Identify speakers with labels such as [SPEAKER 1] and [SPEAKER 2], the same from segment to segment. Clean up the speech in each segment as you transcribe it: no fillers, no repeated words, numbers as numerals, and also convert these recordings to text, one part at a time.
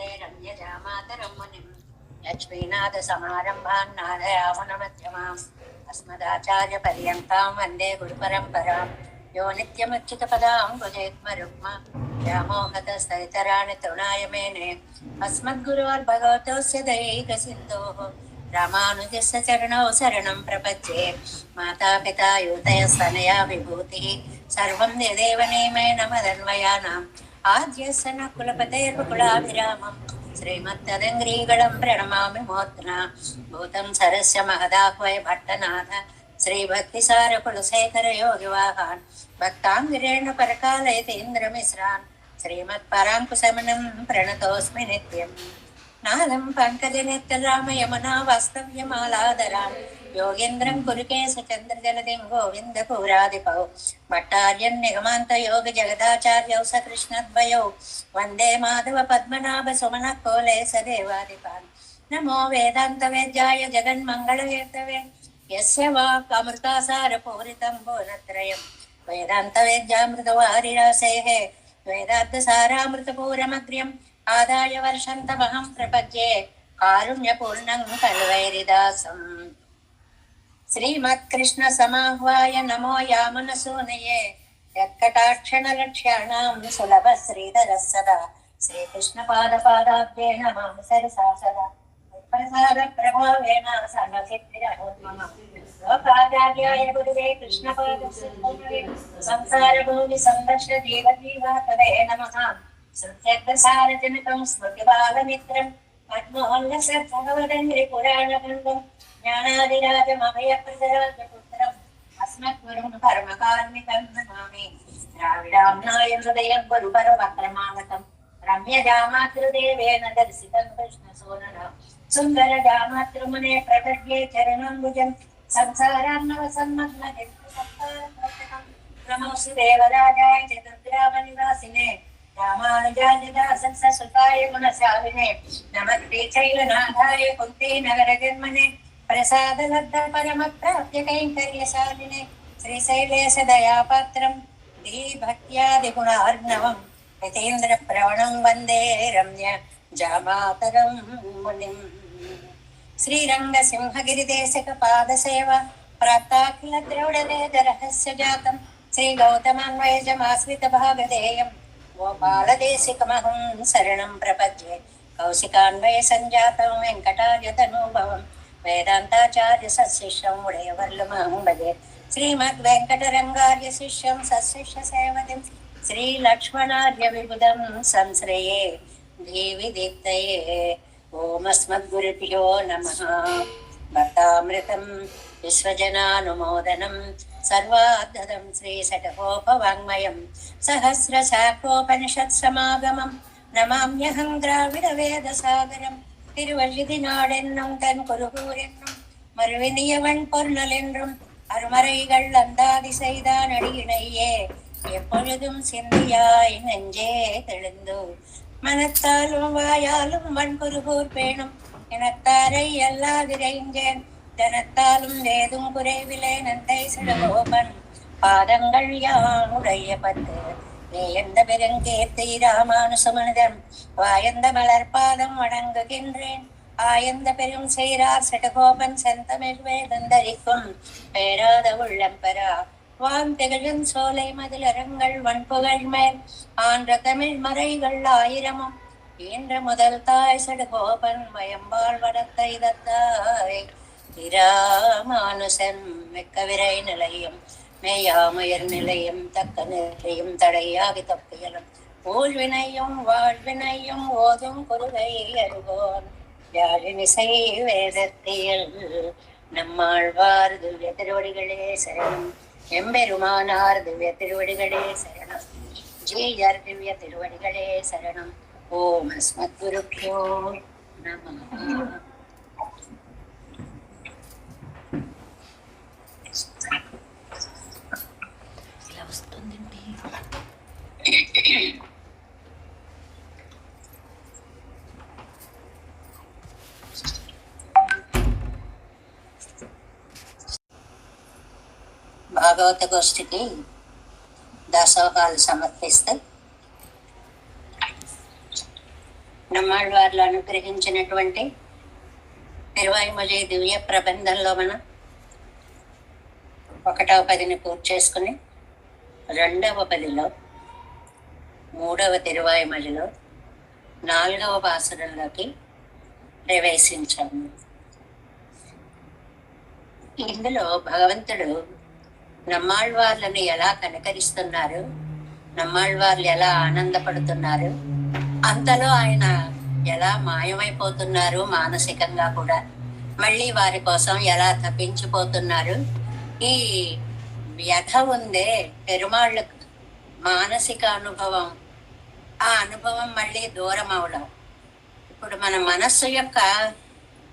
[SPEAKER 1] वन्दे रम्यजामातरं मुनिं लक्ष्मीनाथसमारम्भान् नारायणमध्यमाम् अस्मदाचार्यपर्यन्तां वन्दे गुरुपरम्परां यो नित्यमुच्युतपदाम्बुजयुग्मरुक्मा व्यामोहतस्तैतराणि तृणाय मेने अस्मद्गुरोर्भगवतोऽस्य दैकसिन्धोः रामानुजस्य चरणौ शरणं प्रपद्ये मातापिता युतयस्तनया विभूतिः सर्वं यदेव नियमेन मदन्वयानाम् आद्यस्य न कुलपतेर्कुलाभिरामम् श्रीमत्तदङ्ग्रीगणं प्रणमामि मोत्ना भूतं सरस्य महदाह्वय भट्टनाथ श्रीभक्तिसारकुलशेखर योगिवाहान् भक्ताङ्गिरेण परकालयतीन्द्रमिश्रान् श्रीमत्पराङ्कुशमनं प्रणतोऽस्मि नित्यम् नादं पङ्कजनेत्ररामयमुना वास्तव्यमालादरान् योगेन्द्रं कुरुकेशचन्द्रजलदिं गोविन्दपुरादिपौ भट्टार्यं निगमान्तयोगजगदाचार्यौ सकृष्णद्वयौ वन्दे माधव पद्मनाभ सुमनः कोले सदेवादिपान् नमो वेदान्तवेद्याय जगन्मङ्गलहेतवे यस्य वाक् अमृतासारपूरितं भुवनत्रयं वेदान्तवेद्यामृतवारिरासेः वेदान्तसारामृतपूरमग्र्यम् आदाय वर्षन्तमहं प्रपद्ये कारुण्यपूर्णं कल्वैरिदासम् श्रीमत्कृष्णसमाह्वाय नमो यामुनसूनये यत्कटाक्षणलक्ष्याणां सुलभ श्रीधरः सदा श्रीकृष्णपादपादाब्जे नमः सरसा सदा प्रसादप्रभावेण सर्वसिद्धिरहोत्मम लोकाचार्याय गुरुवे कृष्णपादस्य संसारभूमि संदर्श जीवजीवातवे नमः सत्यर्थसारजनकं स्मृतिबालमित्रं पद्मोल्लसद्भगवदङ्घ्रिपुराणगन्धं ज्ञानादिराजमभयप्रदराजपुत्रम् अस्मद्गुरुं कर्मकार्मिकं नमामि द्राविडाम्नाय हृदयं गुरुपरमक्रमागतं रम्यजामातृदेवेन दर्शितं कृष्णसोनना सुन्दरजामातृमुने प्रपद्ये चरणम्बुजं संसारार्णवसन्मग्नजन्तुसंसारमोचकं नमोऽस्तु देवराजाय चतुर्ग्रामनिवासिने रामानुजान्यदासंसुताय गुणशालिने नमस्ते शैलनाथाय कुन्तीनगरजन्मने प्रसादलब्ध परमप्राप्य कैङ्कर्यशालिने श्रीशैलेशदयापात्रं धीभक्त्यादिगुणार्णवं यतीन्द्रप्रवणं वन्दे रम्य जामातरं मुनिम् श्रीरङ्गसिंहगिरिदेशकपादसेवा प्राप्ताखिलद्रौडवेदरहस्य जातं श्रीगौतमान्वयजमाश्रितभागधेयं गोपालदेशिकमहं शरणं प्रपद्ये कौशिकान्वय सञ्जातं वेङ्कटार्यतनुभवं वेदान्ताचार्य सशिष्यं उडयवर्लमहं भजे श्रीमद्वेङ्कटरङ्गार्य शिष्यं सशिष्य सेवतिं श्रीलक्ष्मणार्य विबुधं संश्रये देवि दीप्तये ओमस्मद्गुरुभ्यो नमः भक्तामृतं विश्वजनानुमोदनं सर्वाद्धतं श्रीषटकोपवाङ्मयं सहस्रशाखोपनिषत्समागमं नमाम्यहं द्राविडवेदसागरं திருவள்ளுதினாடென்னும் தன் குருகூரென்னும் மறுவினியவன் பொருளென்றும் அருமறைகள் அந்தாதி செய்தான் அடியினையே எப்பொழுதும் சிந்தியாய் நெஞ்சே தெளிந்து மனத்தாலும் வாயாலும் வன்குருகூர் பேணும் இனத்தாரை எல்லாதிரைஞ்சேன் தனத்தாலும் ஏதும் குறைவிலே நந்தை சிடகோபன் பாதங்கள் யான் உடைய பத்து எந்த பெருங்கேர்த்தி ராமானுசமனிதம் வாயந்த மலர்பாதம் வணங்குகின்றேன் ஆயந்த பெரும் செய்றார் சடகோபன் செந்தமிழ் வேதந்தரிக்கும் பேராத உள்ளம் பெறா வான் திகழும் சோலை மதிலரங்கள் வன்புகழ் மேல் ஆன்ற தமிழ் மறைகள் ஆயிரமும் ஈன்ற முதல் தாய் சடகோபன் வயம்பாள் வடத்தை தத்தாய் இராமானுசன் மிக்க விரை நிலையம் மேயாமுயர் நிலையம் தக்க நிலையும் தடையாகி தப்பியலும் ஊழ்வினையும் வாழ்வினையும் ஓதும் குருகை அருகோன் யாழினிசை வேதத்தியல் நம்மாழ்வார் திவ்ய திருவடிகளே சரணம் எம்பெருமானார் திவ்ய திருவடிகளே சரணம் ஜீயர் திவ்ய திருவடிகளே சரணம் ஓம் அஸ்மத்குருப்யோ நமः. భాగవత గోష్ఠికి దాసోహాలు సమర్పిస్తే నమ్మాళ్ళవార్లు అనుగ్రహించినటువంటి తిరువాయిమొഴി దివ్య ప్రబంధంలో మనం 1వ పదిని పూర్తి చేసుకుని 2వ పదిలో 3వ తిరువాయిమొழிలో 4వ పాసురంలోకి ప్రవేశించాము. ఇందులో భగవంతుడు నమ్మాళ్ళవార్లను ఎలా కనకరిస్తున్నారు, నమ్మాళ్ళవార్లు ఎలా ఆనందపడుతున్నారు, అంతలో ఆయన ఎలా మాయమైపోతున్నారు, మానసికంగా కూడా మళ్ళీ వారి కోసం ఎలా తప్పించిపోతున్నారు. ఈ వ్యధ ఉందే పెరుమాళ్ళకు మానసిక అనుభవం, ఆ అనుభవం మళ్ళీ దూరం అవడం. ఇప్పుడు మన మనస్సు యొక్క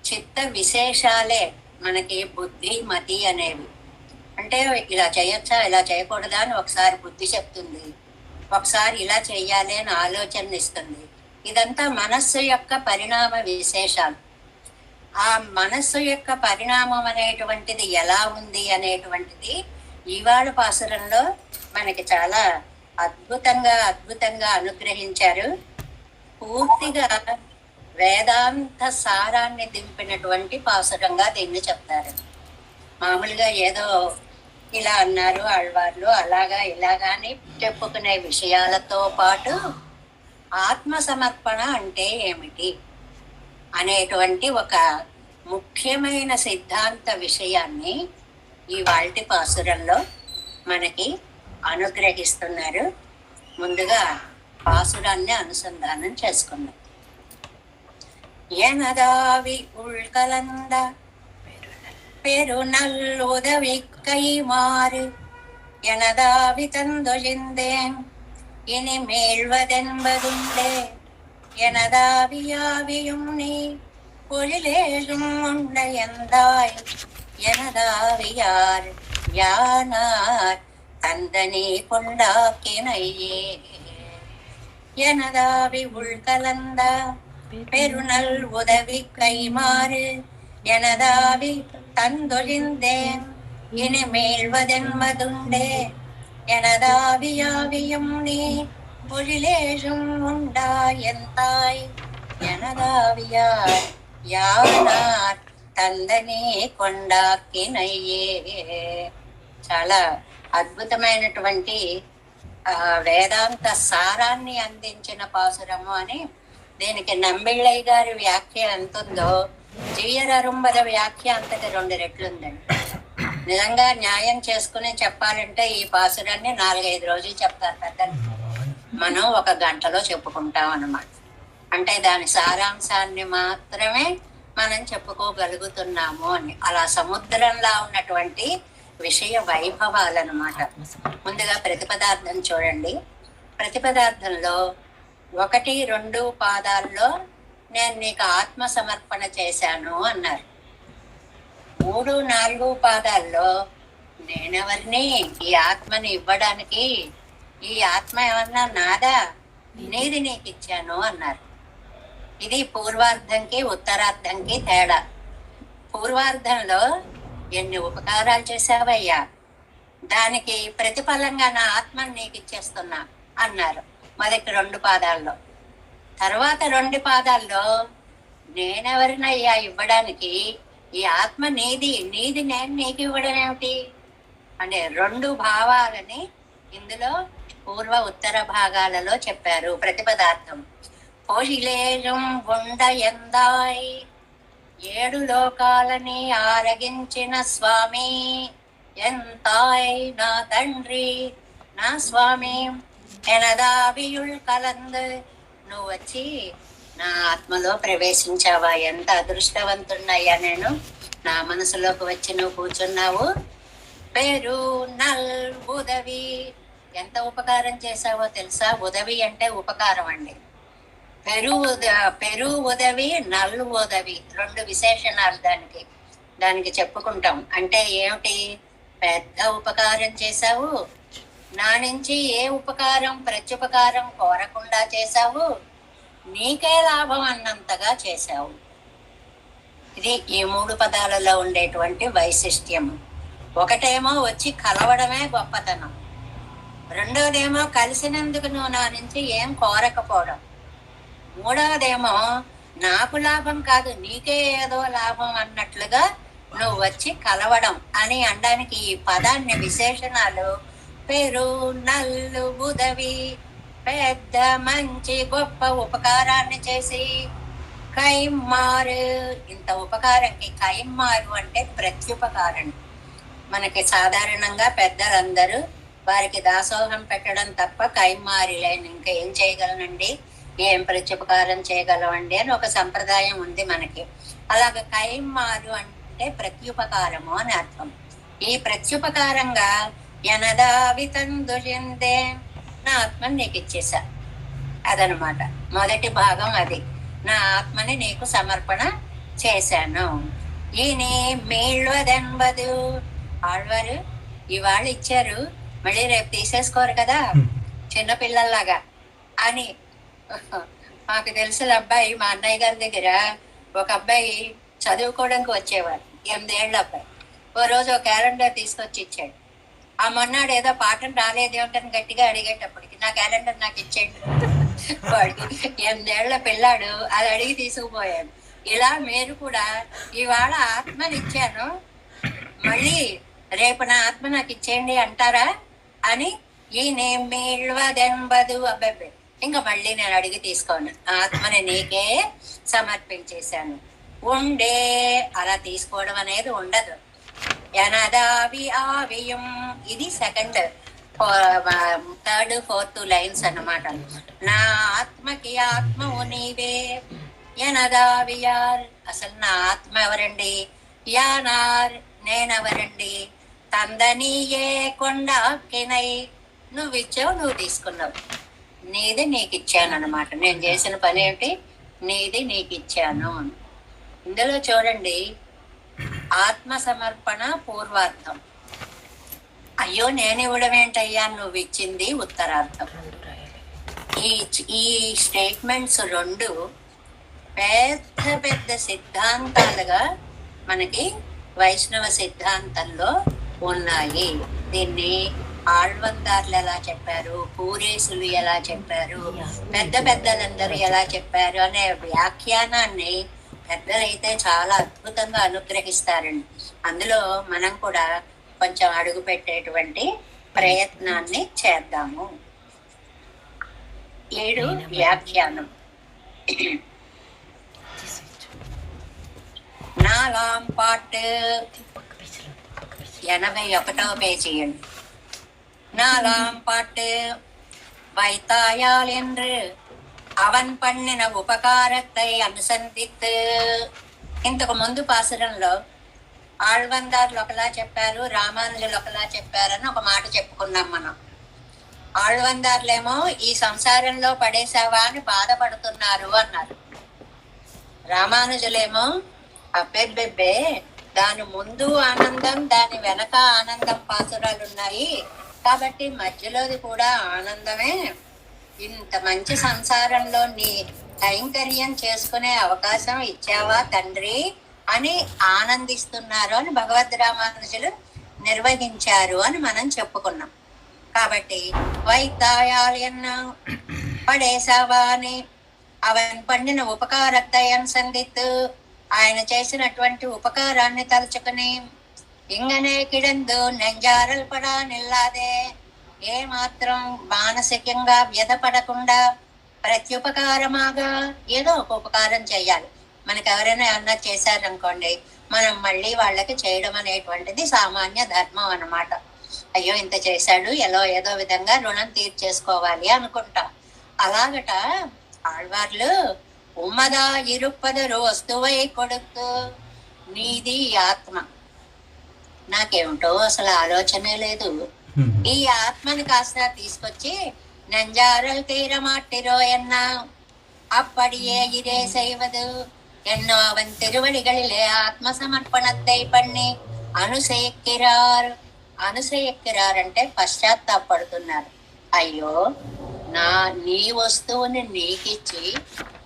[SPEAKER 1] చిత్త విశేషాలే మనకి బుద్ధి మతి అనేవి. అంటే ఇలా చేయొచ్చా ఇలా చేయకూడదా అని ఒకసారి బుద్ధి చెప్తుంది, ఒకసారి ఇలా చెయ్యాలి అని ఆలోచన ఇస్తుంది. ఇదంతా మనస్సు యొక్క పరిణామ విశేషాలు. ఆ మనస్సు యొక్క పరిణామం అనేటువంటిది ఎలా ఉంది అనేటువంటిది ఇవాళ పాసురంలో మనకి చాలా అద్భుతంగా అనుగ్రహించారు. పూర్తిగా వేదాంత సారాన్ని దింపినటువంటి పాసురంగా దీన్ని చెప్తారు. మామూలుగా ఏదో ఇలా అన్నారు ఆళ్వార్లు, అలాగా ఇలాగా అని చెప్పుకునే విషయాలతో పాటు ఆత్మ సమర్పణ అంటే ఏమిటి అనేటువంటి ఒక ముఖ్యమైన సిద్ధాంత విషయాన్ని ఇవాల్టి పాసురంలో మనకి అనుగ్రహిస్తున్నారు. ముందుగా పాసురాన్ని అనుసంధానం చేసుకున్నాం. எனதாவி உள்கலந்த பெருநல் உதவி கைமாறு எனதாவி தந்தொழிந்தேன் இனி மேழ்வதென்பதுண்டே எனதாவியாவியும் நீ பொழிலேழும் உண்ட எந்தாய் எனதாவியார் யானார் தந்தனே கொண்டாக்கினையே எனதாவி உள்கலந்த பெருநல் உதவி கைமாறு எனதாவி தந்தொழிந்தேன் இனி மேழ்வதென்பதுண்டே எனதாவியாவியும் நீ பொழிலேழும் உண்டா என் தாய் எனதாவியார் யானார் తందని కొండాకినయ్యే. చాలా అద్భుతమైనటువంటి వేదాంత సారాన్ని అందించిన పాసురము అని దీనికి నంబిళ్ళయ్య గారి వ్యాఖ్య ఎంత ఉందో జీయరరుంబద వ్యాఖ్య అంతటి 2 రెట్లు ఉందండి. నిజంగా న్యాయం చేసుకుని చెప్పాలంటే ఈ పాసురాన్ని 4-5 రోజులు చెప్తారు పెద్దలు. మనం 1 గంటలో చెప్పుకుంటాం అన్నమాట. అంటే దాని సారాంశాన్ని మాత్రమే మనం చెప్పుకోగలుగుతున్నాము అని. అలా సముద్రంలా ఉన్నటువంటి విషయ వైభవాలన్నమాట. ముందుగా ప్రతిపదార్థం చూడండి. ప్రతిపదార్థంలో 1-2 పాదాల్లో నేను నీకు ఆత్మ సమర్పణ చేశాను అన్నారు. 3-4 పాదాల్లో నేనెవరిని ఈ ఆత్మని ఇవ్వడానికి, ఈ ఆత్మ ఏమన్నా నాదా, నీది నీకు ఇచ్చాను అన్నారు. ఇది పూర్వార్ధంకి ఉత్తరార్ధంకి తేడా. పూర్వార్ధంలో ఎన్ని ఉపకారాలు చేశావయ్యా, దానికి ప్రతిఫలంగా నా ఆత్మని నీకు ఇచ్చేస్తున్నా అన్నారు మొదటి 2 పాదాల్లో. తర్వాత 2 పాదాల్లో నేనెవరినయ్యా ఇవ్వడానికి, ఈ ఆత్మ నీది, నీది నేను నీకు ఇవ్వడం ఏమిటి అంటే 2 భావాలని ఇందులో పూర్వ ఉత్తర భాగాలలో చెప్పారు. ప్రతిపదార్థం పొజిలేజం ఉండ ఎందాయ్ 7 లోకాలని ఆరగించిన స్వామి ఎంతాయ్ నా తండ్రి నా స్వామి ఎనదావియుల్ కలంద్ నువ్వు వచ్చి నా ఆత్మలో ప్రవేశించావా, ఎంత అదృష్టవంతున్నయ్యా నేను, నా మనసులోకి వచ్చి నువ్వు కూర్చున్నావు. పేరు నల్ ఉదవి, ఎంత ఉపకారం చేశావో తెలుసా. ఉదవి అంటే ఉపకారం అండి. పెరు ఉదవి నల్ ఉదవి 2 విశేషణాలు దానికి చెప్పుకుంటాం. అంటే ఏమిటి, పెద్ద ఉపకారం చేశావు, నా నుంచి ఏ ఉపకారం ప్రత్యుపకారం కోరకుండా చేశావు, నీకే లాభం అన్నంతగా చేశావు. ఇది ఈ 3 పదాలలో ఉండేటువంటి వైశిష్ట్యం. ఒకటేమో వచ్చి కలవడమే గొప్పతనం, రెండోదేమో కలిసినందుకు నువ్వు నా నుంచి ఏం కోరకపోవడం. మూడవదేమో నాకు లాభం కాదు నీకే ఏదో లాభం అన్నట్లుగా నువ్వు వచ్చి కలవడం అని అనడానికి ఈ పదాన్ని విశేషణాలు పేరు నల్లు బుదవి పెద్ద మంచి గొప్ప ఉపకారాన్ని చేసి కైమ్మారు, ఇంత ఉపకారంకి కైమ్మారు అంటే ప్రత్యుపకారం. మనకి సాధారణంగా పెద్దలందరూ వారికి దాసోహం పెట్టడం తప్ప కైమ్మారి లేని ఇంకా ఏం చేయగలనండి, ఏం ప్రత్యుపకారం చేయగలవండి అని ఒక సంప్రదాయం ఉంది మనకి. అలాగ కైమ్మారు అంటే ప్రత్యుపకారము అని అర్థం. ఈ ప్రత్యుపకారంగా ఎనదావితందు చెందే నా ఆత్మని నీకు ఇచ్చేసా, అదనమాట మొదటి భాగం. అది నా ఆత్మని నీకు సమర్పణ చేశాను. ఈయనే మేళ్ళదెంబదు ఆళ్వారు ఇవాళ ఇచ్చారు, మళ్ళీ రేపు తీసేసుకోరు కదా చిన్నపిల్లల్లాగా అని. మాకు తెలిసిన అబ్బాయి, మా అన్నయ్య గారి దగ్గర ఒక అబ్బాయి చదువుకోవడానికి వచ్చేవాడు, 8 ఏళ్ళ అబ్బాయి. ఓ రోజు ఒక క్యాలెండర్ తీసుకొచ్చి ఇచ్చాడు. ఆ మొన్నాడు ఏదో పాఠం రాలేదు ఏమిటని గట్టిగా అడిగేటప్పటికి నా క్యాలెండర్ నాకు ఇచ్చేయండి. వాడికి 8 ఏళ్ల పిల్లాడు అది అడిగి తీసుకుపోయాడు. ఇలా మీరు కూడా ఇవాళ ఆత్మని ఇచ్చాను, మళ్ళీ రేపు నా ఆత్మ నాకు ఇచ్చేయండి అంటారా అని ఈయనేమిళ్ళదెంబదు అబ్బాయి. ఇంకా మళ్ళీ నేను అడిగి తీసుకోను, ఆత్మని నీకే సమర్పించేశాను. ఉండే అలా తీసుకోవడం అనేది ఉండదు. ఎనదావి ఆవియం, ఇది సెకండ్, థర్డ్, ఫోర్త్ లైన్స్ అన్నమాట. నా ఆత్మకి ఆత్మవు నీవే ఎనదావియార్, అసలు నా ఆత్మ ఎవరండి, యానార్ నేనెవరండి, తందనీయే కొండ కినై, నువ్వు ఇచ్చావు నువ్వు తీసుకున్నావు, నీది నీకు ఇచ్చాను అనమాట. నేను చేసిన పని ఏమిటి, నీది నీకు ఇచ్చాను. ఇందులో చూడండి ఆత్మ సమర్పణ పూర్వార్థం, అయ్యో నేను ఇవ్వడం ఏంటయ్యా నువ్వు ఇచ్చింది ఉత్తరార్థం. ఈ స్టేట్మెంట్స్ రెండు పెద్ద పెద్ద సిద్ధాంతాలుగా మనకి వైష్ణవ సిద్ధాంతంలో ఉన్నాయి. దీన్ని ఆళ్వందార్లు ఎలా చెప్పారు, పూరేసులు ఎలా చెప్పారు, పెద్ద పెద్దలందరూ ఎలా చెప్పారు అనే వ్యాఖ్యానాన్ని పెద్దలైతే చాలా అద్భుతంగా అనుగ్రహిస్తారండి. అందులో మనం కూడా కొంచెం అడుగు పెట్టేటువంటి ప్రయత్నాన్ని చేద్దాము. 7 వ్యాఖ్యానం. 4వ పార్ట్ 81వ పేజీ అండి. 4వ పార్ట్ வைத்தாயால் என்று அவன் பண்ணின ఉపకారத்தை అనుసంధిత్. ఇంతకు ముందు పాసురంలో ఆళ్వందార్లు ఒకలా చెప్పారు, రామానుజులు ఒకలా చెప్పారని ఒక మాట చెప్పుకున్నాం మనం. ఆళ్వందార్లేమో ఈ సంసారంలో పడేసావా అని బాధపడుతున్నారు అన్నారు. రామానుజులేమో అబ్బెబ్బెబ్బే దాని ముందు ఆనందం దాని వెనక ఆనందం పాసురాలు ఉన్నాయి కాబట్టి మధ్యలోది కూడా ఆనందమే, ఇంత మంచి సంసారంలో నీ కైంకర్యం చేసుకునే అవకాశం ఇచ్చావా తండ్రి అని ఆనందిస్తున్నారు అని భగవద్ రామానుజులు నిర్వహించారు అని మనం చెప్పుకున్నాం. కాబట్టి వైతాయాలన్న పడేసావా అని అవన్ పండిన ఉపకారత్తయన్ సందిత్, ఆయన చేసినటువంటి ఉపకారాన్ని తలుచుకుని ఇంగనే కిడందు నెంజారల్ పడా నిల్లాదే, ఏ మాత్రం మానసికంగా వ్యధపడకుండా ప్రత్యుపకారమాగా ఏదో ఒక ఉపకారం చేయాలి. మనకు ఎవరైనా ఏమన్నా చేశారనుకోండి, మనం మళ్ళీ వాళ్ళకి చేయడం అనేటువంటిది సామాన్య ధర్మం అన్నమాట. అయ్యో ఇంత చేశాడు, ఏదో విధంగా రుణం తీర్చేసుకోవాలి అనుకుంటాం. అలాగట ఆళ్వార్లు ఉమ్మదా ఇరుప్పదరు వస్తువై కొడుతూ, నీది ఆత్మ, నాకేమిటో అసలు ఆలోచనే లేదు, ఈ ఆత్మని కాస్త తీసుకొచ్చి நெஞ்சாரல் தீரமாட்டிரோ என்ன அப்படியே இதே செய்வது என்னோ அவன் திருவடிகளிலே ஆத்మ సమర్పణத்தை பண்ணి అనుసయక్కిరార్. అనుసయక్కిరార్ అంటే పశ్చాత్తాపడుతున్నారు. అయ్యో నీ వస్తువుని నీకిచ్చి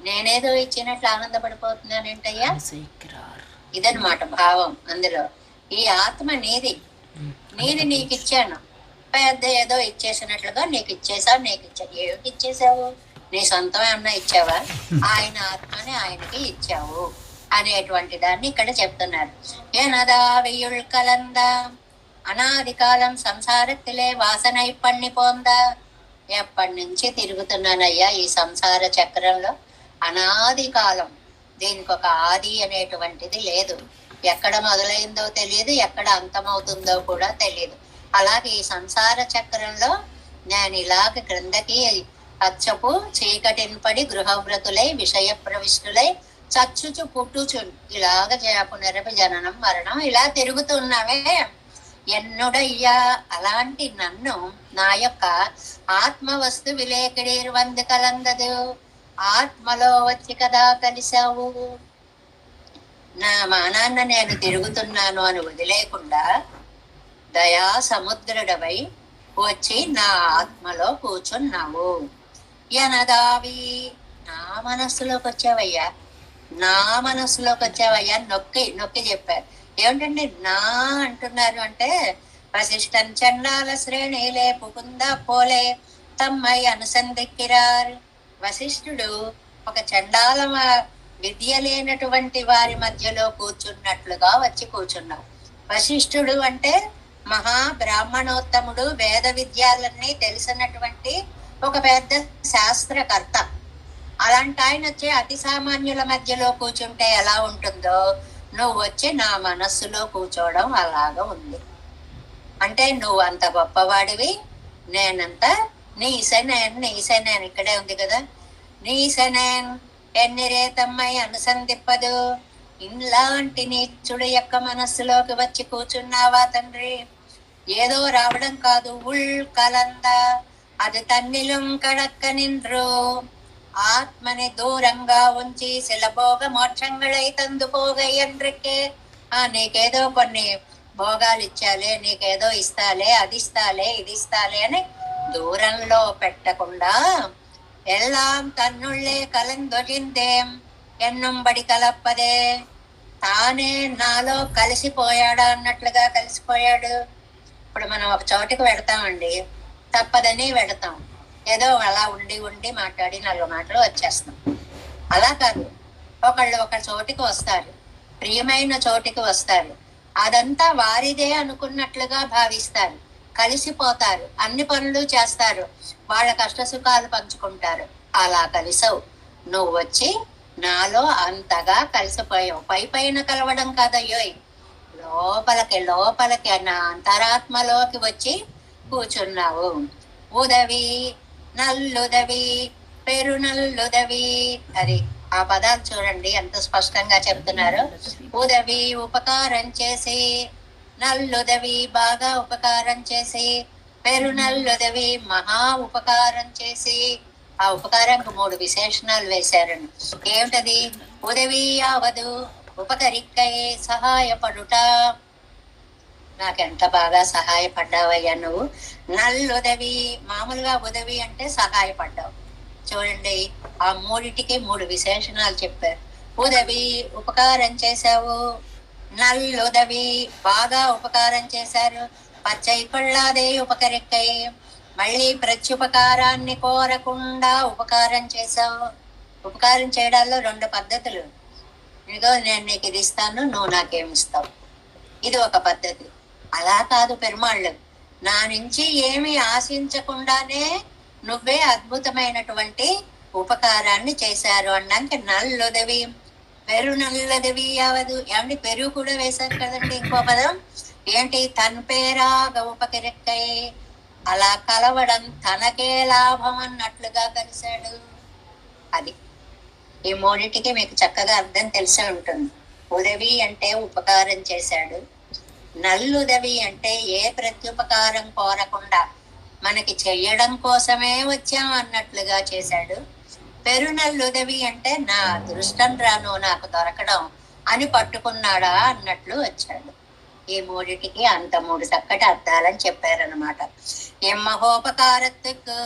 [SPEAKER 1] నేనేదో ఇచ్చినట్లు ఆనందపడిపోతున్నానేంటయ్యా, ఇదన్నమాట భావం. అందులో ఈ ఆత్మ నీది నీకిచ్చాను, పెద్ద ఏదో ఇచ్చేసినట్లుగా నీకు ఇచ్చేసావు. ఏమిటి ఇచ్చేసావు? నీ సొంతం ఏమన్నా ఇచ్చావా? ఆయన ఆత్మని ఆయనకి ఇచ్చావు అనేటువంటి దాన్ని ఇక్కడ చెప్తున్నారు. ఎనదా వెయ్యుళ్ కలంద అనాది కాలం సంసారத்திலே వాసనై పన్ని పోందా. ఎప్పటి నుంచి తిరుగుతున్నానయ్యా ఈ సంసార చక్రంలో, అనాది కాలం. దీనికి ఒక ఆది అనేటువంటిది లేదు. ఎక్కడ మొదలైందో తెలియదు, ఎక్కడ అంతమవుతుందో కూడా తెలియదు. అలాగే ఈ సంసార చక్రంలో నేను ఇలాగ క్రిందకి అచ్చపు చీకటిన్పడి గృహవ్రతులై విషయ ప్రవిష్టులై చచ్చుచు పుట్టుచు ఇలాగ పునరపి జననం మరణం ఇలా తిరుగుతున్నావే ఎన్నుడయ్యా. అలాంటి నన్ను నా యొక్క ఆత్మ వస్తు విలేకడీరు వంద కలందదు, ఆత్మలో వచ్చి కదా కలిసావు. నా మానాన్న నేను తిరుగుతున్నాను అని వదిలేకుండా దయా సముద్రుడవై వచ్చి నా ఆత్మలో కూర్చున్నావు. ఎనదావి నా మనస్సులోకి వచ్చావయ్యా, నా మనస్సులోకి వచ్చావయ్యా. నొక్కి నొక్కి చెప్పారు. ఏమిటండి నా అంటున్నారు అంటే, వశిష్టం చండాల శ్రేణిలే పుకుంద పోలే తమ్మై అనుసంధిక్కిరారు. వశిష్ఠుడు ఒక చండాల విద్య లేనటువంటి వారి మధ్యలో కూర్చున్నట్లుగా వచ్చి కూర్చున్నావు. వశిష్ఠుడు అంటే మహా బ్రాహ్మణోత్తముడు, వేద విద్యాలన్నీ తెలిసినటువంటి ఒక పెద్ద శాస్త్రకర్త. అలాంటి ఆయన వచ్చి అతి సామాన్యుల మధ్యలో కూర్చుంటే ఎలా ఉంటుందో నువ్వు వచ్చి నా మనస్సులో కూర్చోవడం అలాగా ఉంది. అంటే నువ్వు అంత గొప్పవాడివి, నేనంత నీసనేన్ ఇక్కడే ఉంది కదా. నీసనేన్ ఎన్నిరేతమ్మై అనుసంధిప్పదు. ఇలాంటి నీచుడు యొక్క మనస్సులోకి వచ్చి కూర్చున్నావా తండ్రి. ఏదో రావడం కాదు, ఉల్ కలంద అది తన్నిలం కడక్క నిండ్రు. ఆత్మని దూరంగా ఉంచి శిలభోగ మోక్షంగళై తందు పోగై ఎండ్రికే. నీకేదో కొన్ని భోగాలు ఇచ్చాలే, నీకేదో ఇస్తాలే, అది ఇస్తాలే, ఇది ఇస్తాలే అని దూరంలో పెట్టకుండా ఎల్లాం తన్నుళ్ళే కలందొజిందేం ఎన్నుంబడి కలప్పదే. తానే నాలో కలిసిపోయాడా అన్నట్లుగా కలిసిపోయాడు. ఇప్పుడు మనం ఒక చోటికి వెడతామండి, తప్పదని వెడతాం. ఏదో అలా ఉండి ఉండి మాట్లాడి 4 మాటలు వచ్చేస్తాం. అలా కాదు, ఒకళ్ళు ఒక చోటికి వస్తారు, ప్రియమైన చోటికి వస్తారు, అదంతా వారిదే అనుకున్నట్లుగా భావిస్తారు, కలిసిపోతారు, అన్ని పనులు చేస్తారు, వాళ్ళ కష్ట సుఖాలు పంచుకుంటారు. అలా కలిసావు నువ్వు, వచ్చి నాలో అంతగా కలిసిపోయావు. పైన కలవడం కాదయ్యోయ్, లోపలికి నా అంతరాత్మలోకి వచ్చి కూర్చున్నావు. ఉదవి నల్లుదవి పెరునల్లుదవి. అది ఆ పదాలు చూడండి ఎంత స్పష్టంగా చెప్తున్నారు. ఉదవి ఉపకారం చేసి, నల్లుదవి బాగా ఉపకారం చేసి, పెరునల్లుదవి మహా ఉపకారం చేసి. ఆ ఉపకారానికి 3 విశేషణాలు వేశారండి. ఏమిటది? ఉదవి యావదు ఉపకరిక్కై సహాయపడుట. నాకెంత బాగా సహాయపడ్డావయ్యా నువ్వు. నల్లుదవి మామూలుగా ఉదవి అంటే సహాయపడ్డావు. చూడండి ఆ 3టికి 3 విశేషణాలు చెప్పారు. ఉదవి ఉపకారం చేశావు, నల్లుదవి బాగా ఉపకారం చేశారు, పచ్చై కొళ్ళాదే ఉపకరిక్కై మళ్ళీ ప్రత్యుపకారాన్ని కోరకుండా ఉపకారం చేశావు. ఉపకారం చేయడాల్లో 2 పద్ధతులు. ఇదిగో నేను నీకు ఇది ఇస్తాను, నువ్వు నాకేమిస్తావు, ఇది ఒక పద్ధతి. అలా కాదు పెరుమాళ్ళు, నా నుంచి ఏమి ఆశించకుండానే నువ్వే అద్భుతమైనటువంటి ఉపకారాన్ని చేశారు అన్నాక నల్లుదవి పెరునల్లుదవి యావదు. ఏమండి పెరుగు కూడా వేశారు కదండి ఇంకో పదం. ఏంటి? తన్పేరాగ ఉపకరిక్కై. అలా కలవడం తనకే లాభం అన్నట్లుగా కలిశాడు. అది ఈ 3టికి మీకు చక్కగా అర్థం తెలిసే ఉంటుంది. ఉదవి అంటే ఉపకారం చేశాడు, నల్లుదవి అంటే ఏ ప్రత్యుపకారం కోరకుండా మనకి చెయ్యడం కోసమే వచ్చాం అన్నట్లుగా చేశాడు. పెరునల్లుదవి అంటే నా అదృష్టం రాను నాకు దొరకడం అని పట్టుకున్నాడా అన్నట్లు వచ్చాడు. ఈ 3టికి అంత 3 చక్కటి అర్థాలని చెప్పారనమాట. ఎమ్మహోపకారత్తుకు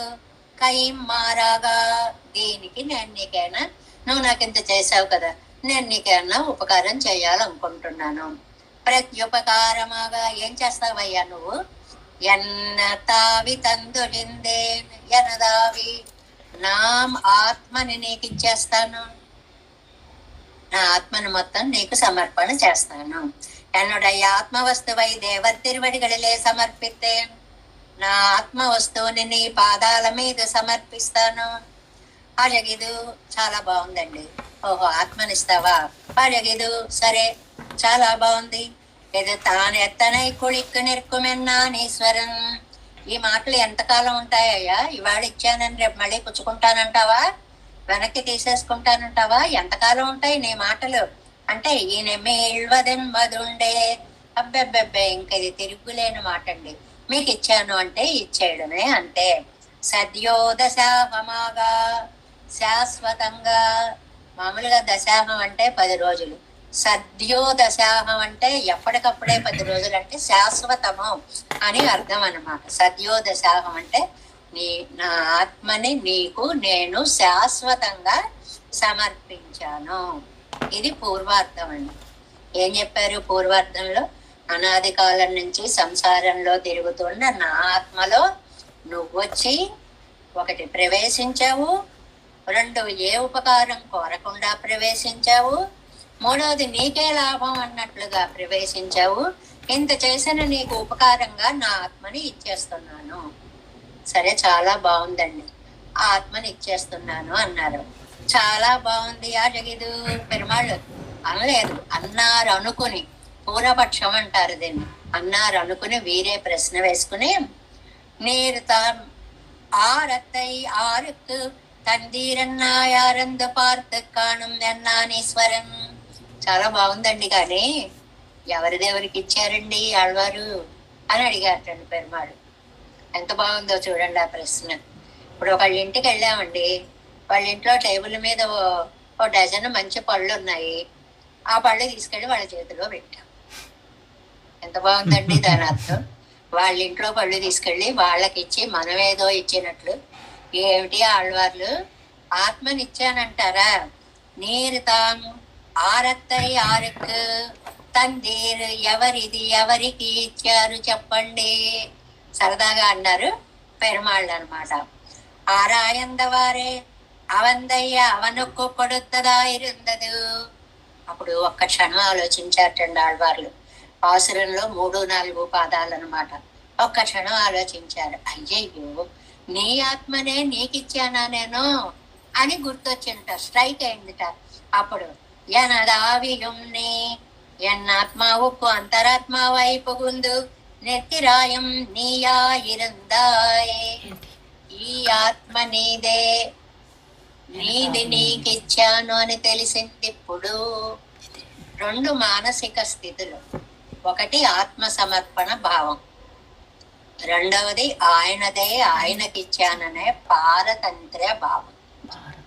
[SPEAKER 1] కైం మారాగా. దీనికి నేను నీకైనా, నువ్వు నాకింత చేసావు కదా, నేను నీకేమన్నా ఉపకారం చేయాలనుకుంటున్నాను. ప్రత్యుపకారమాగా ఏం చేస్తావయ్యా నువ్వు? ఎన్నతావి తందులిందే ఎనదావి నా ఆత్మని నీకు ఇచ్చేస్తాను, నా ఆత్మను మొత్తం నీకు సమర్పణ చేస్తాను. ఎన్నుడయ్య ఆత్మ వస్తువై దేవర్ తిరువడిగడిలే సమర్పిత్తేన్, నా ఆత్మ వస్తువుని నీ పాదాల మీద సమర్పిస్తాను. అజగిదు చాలా బాగుందండి. ఓహో ఆత్మనిస్తావా అజగిదు, సరే చాలా బాగుంది. ఇది తాను ఎత్తనై కుళిక్కు నిరుక్కుమెన్నానీశ్వరం. ఈ మాటలు ఎంతకాలం ఉంటాయ్యా? ఇవాళ ఇచ్చానని రేపు మళ్ళీ పుచ్చుకుంటానంటావా? వెనక్కి తీసేసుకుంటానంటావా? ఎంతకాలం ఉంటాయి నీ మాటలు అంటే ఈయన మేళ్వదెంబదుండే. అబ్బెబ్బెబ్బే, ఇంక ఇది తిరుగులేని మాట అండి. మీకు ఇచ్చాను అంటే ఇచ్చేయడమే, అంతే. సద్యో దశాహమాగా, శాశ్వతంగా. మామూలుగా దశాహం అంటే 10 రోజులు, సద్యో దశాహం అంటే ఎప్పటికప్పుడే 10 రోజులు, అంటే శాశ్వతము అని అర్థం అన్నమాట. సద్యో దశాహం అంటే నా ఆత్మని నీకు నేను శాశ్వతంగా సమర్పించాను. ఇది పూర్వార్థం అండి. ఏం చెప్పారు పూర్వార్థంలో? అనాది కాలం నుంచి సంసారంలో తిరుగుతున్న నా ఆత్మలో నువ్వొచ్చి ఒకటి ప్రవేశించావు, 2 ఏ ఉపకారం కోరకుండా ప్రవేశించావు, 3వది నీకే లాభం అన్నట్లుగా ప్రవేశించావు. ఇంత చేసిన నీకు ఉపకారంగా నా ఆత్మని ఇచ్చేస్తున్నాను. సరే చాలా బాగుందండి, ఆ ఆత్మని ఇచ్చేస్తున్నాను అన్నారు. చాలా బాగుంది ఆ జగిదు పెరుమాళ్ళు అనలేదు, అన్నారు అనుకుని. పూర్వపక్షం అంటారు దీన్ని. అన్నారు అనుకుని వీరే ప్రశ్న వేసుకుని, నీరు తాను ஆரத்தை ஆருக்கு తందీరన్నాయారంద పార్త కాణం ఎన్నానీశ్వరం. చాలా బాగుందండి, కానీ ఎవరిదెవరికి ఇచ్చారండి ఆళ్వారు అని అడిగారటండి పెరుమాళ్ళు. ఎంత బాగుందో చూడండి ఆ ప్రశ్న. ఇప్పుడు ఒకళ్ళ ఇంటికి వెళ్ళామండి, వాళ్ళ ఇంట్లో టేబుల్ మీద ఓ డజన్ మంచి పళ్ళు ఉన్నాయి. ఆ పళ్ళు తీసుకెళ్ళి వాళ్ళ చేతిలో పెట్టాం. ఎంత బాగుందండి దాని అర్థం. వాళ్ళ ఇంట్లో పళ్ళు తీసుకెళ్ళి వాళ్ళకి ఇచ్చి మనం ఏదో ఇచ్చినట్లు. ఏమిటి ఆళ్వార్లు ఆత్మని ఇచ్చానంటారా? నీరు తాము ఆరత్తై ఆరుకు తందీరు, ఎవరిది ఎవరికి ఇచ్చారు చెప్పండి సరదాగా అన్నారు పెరుమాళ్ళు అనమాట. ఆరాయందవారే అవందయ్య అవనొక్కు కొడుతుందా ఇరుందదు. అప్పుడు ఒక్క క్షణం ఆలోచించారటండి ఆళ్వార్లు. పాసురంలో 3-4 పాదాలన్నమాట. ఒక్క క్షణం ఆలోచించారు. అయ్యయ్యో, నీ ఆత్మనే నీకిచ్చానా నేను అని గుర్తొచ్చింట, స్ట్రైక్ అయిందిట. అప్పుడు ఎనదావియుం నీ ఎన్నాత్మావుకు అంతరాత్మావై పుగుందు నెత్తిరాయం నీయా ఇరుందాయే. ఈ ఆత్మ నీదే, నీది నీకిచ్చాను అని తెలిసింది ఇప్పుడు. 2 మానసిక స్థితులు. ఒకటి ఆత్మ సమర్పణ భావం, 2వది ఆయనదే ఆయనకిచ్చాననే పారతంత్ర్య భావం.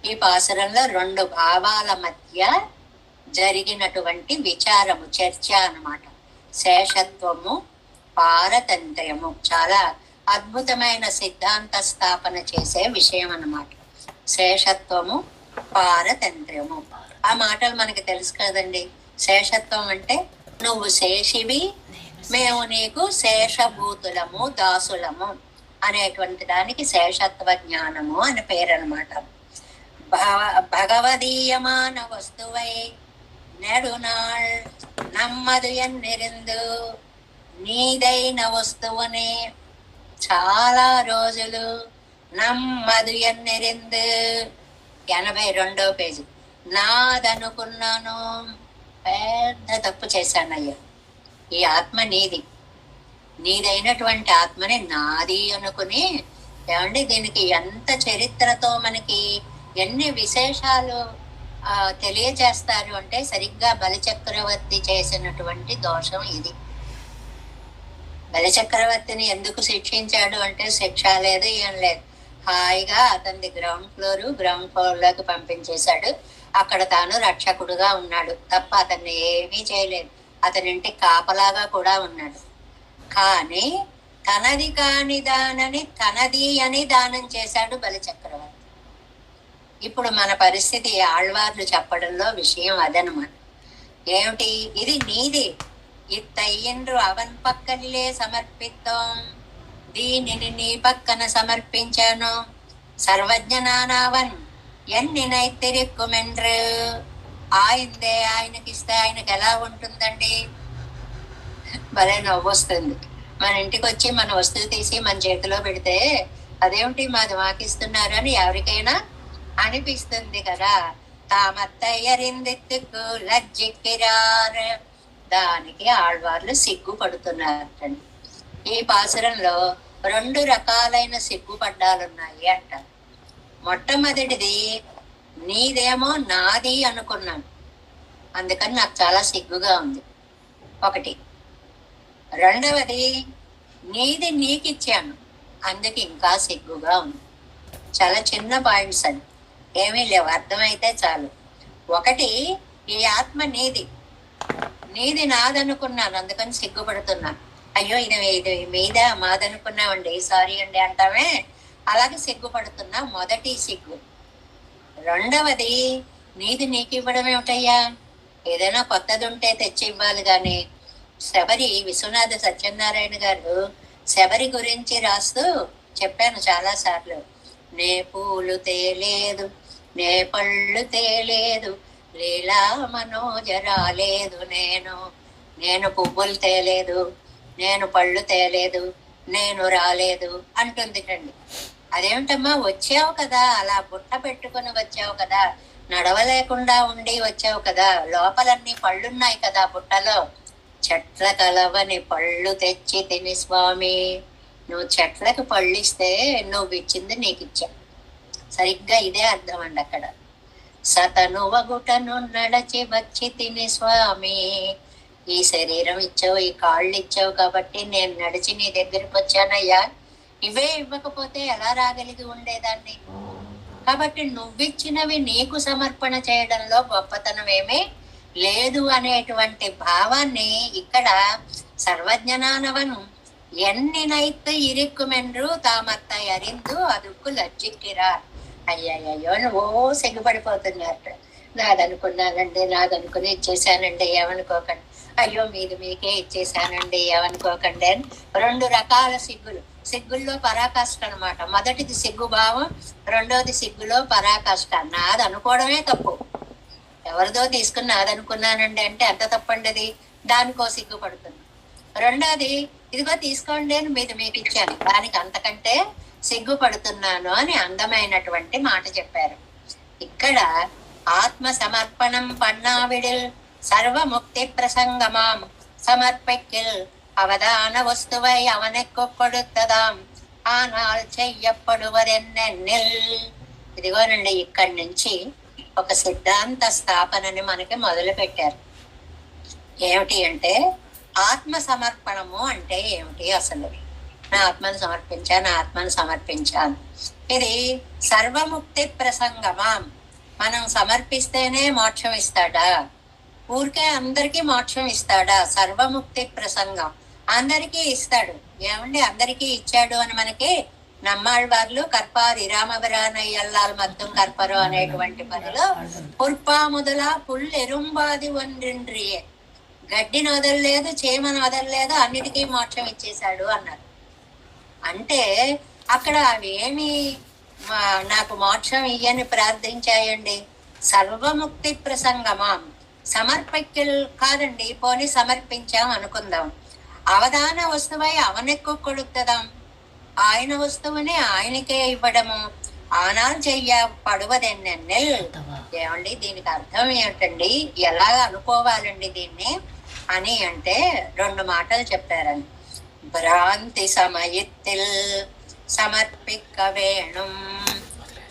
[SPEAKER 1] ఈ పాసురంలో 2 భావాల మధ్య జరిగినటువంటి విచారము, చర్చ అన్నమాట. శేషత్వము, పారతంత్ర్యము చాలా అద్భుతమైన సిద్ధాంత స్థాపన చేసే విషయం అన్నమాట. శేషత్వము, పారతంత్ర్యము. ఆ మాటలు మనకి తెలుసు కదండి. శేషత్వం అంటే నువ్వు శేషివి, మేము నీకు శేషభూతులము, దాసులము అనేటువంటి దానికి శేషత్వ జ్ఞానము అని పేరు అనమాట. భగవదీయమాన వస్తువై నెడునాళ్ నమ్మదు ఎన్నిరిందు. నీదైన వస్తువుని చాలా రోజులు నమ్మదు ఎన్నిరిందు. 82వ పేజీ. నాదనుకున్నాను, పెద్ద తప్పు చేశానయ్యా. ఈ ఆత్మ నీది, నీదైనటువంటి ఆత్మని నాది అనుకుని, ఏమండి దీనికి ఎంత చరిత్రతో మనకి ఎన్ని విశేషాలు తెలియజేస్తారు అంటే, సరిగ్గా బలిచక్రవర్తి చేసినటువంటి దోషం ఇది. బలిచక్రవర్తిని ఎందుకు శిక్షించాడు అంటే, శిక్ష లేదు ఏం లేదు, హాయిగా అతనిది గ్రౌండ్ ఫ్లోర్ లోకి పంపించేశాడు. అక్కడ తాను రక్షకుడుగా ఉన్నాడు తప్ప అతన్ని ఏమీ చేయలేదు. అతనింటి కాపలాగా కూడా ఉన్నాడు. కానీ తనది కాని దానని తనది అని దానం చేశాడు బలిచక్రవర్తి. ఇప్పుడు మన పరిస్థితి ఆళ్వార్లు చెప్పడంలో విషయం అదనమాట. ఏమిటి? ఇది నీది, ఇత్తయ్యిండ్రు అవన్ పక్కనిలే సమర్పిద్దాం, దీనిని నీ పక్కన సమర్పించాను. సర్వజ్ఞనానవన్ ఎన్నినైతిరిక్కుమెండ్రు. ఆయిందే ఆయనకిస్తే ఆయనకి ఎలా ఉంటుందండి? భలే నవ్వొస్తుంది. మన ఇంటికి వచ్చి మన వస్తువు తీసి మన చేతిలో పెడితే అదేమిటి మాది మాకిస్తున్నారు అని ఎవరికైనా అనిపిస్తుంది కదా. తామత్తయ్యరిందిత్తుకు లజ్జిక్కిరారు. దానికి ఆళ్వార్లు సిగ్గుపడుతున్నారండి. ఈ పాసురంలో 2 రకాలైన సిగ్గుపడ్డాలున్నాయి అంటారు. మొట్టమొదటిది, నీదేమో నాది అనుకున్నాను, అందుకని నాకు చాలా సిగ్గుగా ఉంది, ఒకటి. రెండవది, నీది నీకిచ్చాను, అందుకు ఇంకా సిగ్గుగా ఉంది. చాలా చిన్న పాయింట్స్ అండి, ఏమీ లేవు, అర్థమైతే చాలు. ఒకటి, ఈ ఆత్మ నీది, నీది నాదనుకున్నాను, అందుకని సిగ్గుపడుతున్నాను. అయ్యో ఇది మీద మాదనుకున్నామండి, సారీ అండి అంటామే, అలాగే సిగ్గుపడుతున్నా, మొదటి సిగ్గు. రెండవది, నీది నీకు ఇవ్వడం ఏమిటయ్యా, ఏదైనా కొత్తది ఉంటే తెచ్చి ఇవ్వాలి కానీ. శబరి, విశ్వనాథ సత్యనారాయణ గారు శబరి గురించి రాస్తూ చెప్పాను చాలా సార్లు. నే పూలు తేలేదు, నే పళ్ళు తేలేదు, లీలా మనోజరాలేదు, నేను పువ్వులు తేలేదు, నేను పళ్ళు తేలేదు, నేను రాలేదు అంటుంది కండి. అదేమిటమ్మా, వచ్చావు కదా, అలా బుట్ట పెట్టుకుని వచ్చావు కదా, నడవలేకుండా ఉండి వచ్చావు కదా, లోపలన్నీ పళ్ళున్నాయి కదా బుట్టలో. చెట్ల కలవని పళ్ళు తెచ్చి తిని స్వామి, నువ్వు చెట్లకు పళ్ళు ఇస్తే నువ్వు ఇచ్చింది నీకు ఇచ్చా. సరిగ్గా ఇదే అర్థం అండి అక్కడ. సతనువగుటను నడచి వచ్చి తిని స్వామి, ఈ శరీరం ఇచ్చావు, ఈ కాళ్ళు ఇచ్చావు కాబట్టి నేను నడిచి నీ దగ్గరికి వచ్చానయ్యా. ఇవే ఇవ్వకపోతే ఎలా రాగలిగి ఉండేదాన్ని? కాబట్టి నువ్విచ్చినవి నీకు సమర్పణ చేయడంలో గొప్పతనం ఏమీ లేదు అనేటువంటి భావాన్ని ఇక్కడ సర్వజ్ఞనానవను ఎన్నినైతే ఇరుక్కుమెండ్రు తామత్త అరిందు అదుక్కు లజ్జిక్కిరార్. అయ్యయ్యో నువ్వు సిగ్గుపడిపోతున్నారు. నాదనుకుని ఇచ్చేసానండి ఏమనుకోకండి, అయ్యో మీకే ఇచ్చేసానండి ఏమనుకోకండి అని 2 రకాల సిగ్గుల్లో పరాకాష్ట అనమాట. మొదటిది సిగ్గు భావం, రెండోది సిగ్గులో పరాకాష్ట. నాది అనుకోవడమే తప్పు, ఎవరిదో తీసుకుని నాదనుకున్నానండి అంటే ఎంత తప్పండి అది, దానికో సిగ్గుపడుతుంది. రెండోది, ఇదిగో తీసుకోండి అని మీకు ఇచ్చాను, దానికి అంతకంటే సిగ్గుపడుతున్నాను అని అందమైనటువంటి మాట చెప్పారు. ఇక్కడ ఆత్మ సమర్పణం పన్నావిడిల్ సర్వముక్తి ప్రసంగమాం సమర్పికిల్ అవధాన వస్తువై అవనెక్కు కొడుతదాం ఆనాల్ చెయ్యப்படுవరెన్నెన్నిల్. ఇదిగోనండి, ఇక్కడి నుంచి ఒక సిద్ధాంత స్థాపనని మనకి మొదలు పెట్టారు. ఏమిటి అంటే, ఆత్మ సమర్పణము అంటే ఏమిటి అసలు? నా ఆత్మను సమర్పించాను. ఇది సర్వముక్తి ప్రసంగమాం. మనం సమర్పిస్తేనే మోక్షం ఇస్తాడా? ఊరికే అందరికీ మోక్షం ఇస్తాడా? సర్వముక్తి ప్రసంగం అందరికీ ఇస్తాడు. ఏమండి, అందరికీ ఇచ్చాడు అని మనకి நம்மாழ்வாర్లు కర్పారి రామవరానయ్యల్లాల్ మత్తం కర్పరు అనేటువంటి పనిలో పుర్పా మొదల పుల్లెరుంబాది ఒండ్రిండ్రియే, గడ్డిని వదలలేదు, చేమను వదలలేదు, అన్నిటికీ మోక్షం ఇచ్చేశాడు అన్నారు. అంటే అక్కడ అవేమి నాకు మోక్షం ఇయ్యని ప్రార్థించాయండి. సర్వముక్తి ప్రసంగమాం, సమర్పికలు కాదండి, పోని సమర్పించాం అనుకుందాం. అవధాన వస్తువై అవనెక్కు కొడుకుదాం, ఆయన వస్తువుని ఆయనకే ఇవ్వడము. ఆనాలు చెయ్య పడువదెన్నెన్నెల్. ఏమండి, దీనికి అర్థం ఏమిటండి, ఎలా అనుకోవాలండి దీన్ని అని అంటే 2 మాటలు చెప్పారని. భ్రాంతి సమయத்தில் సమర్పిక వేణుం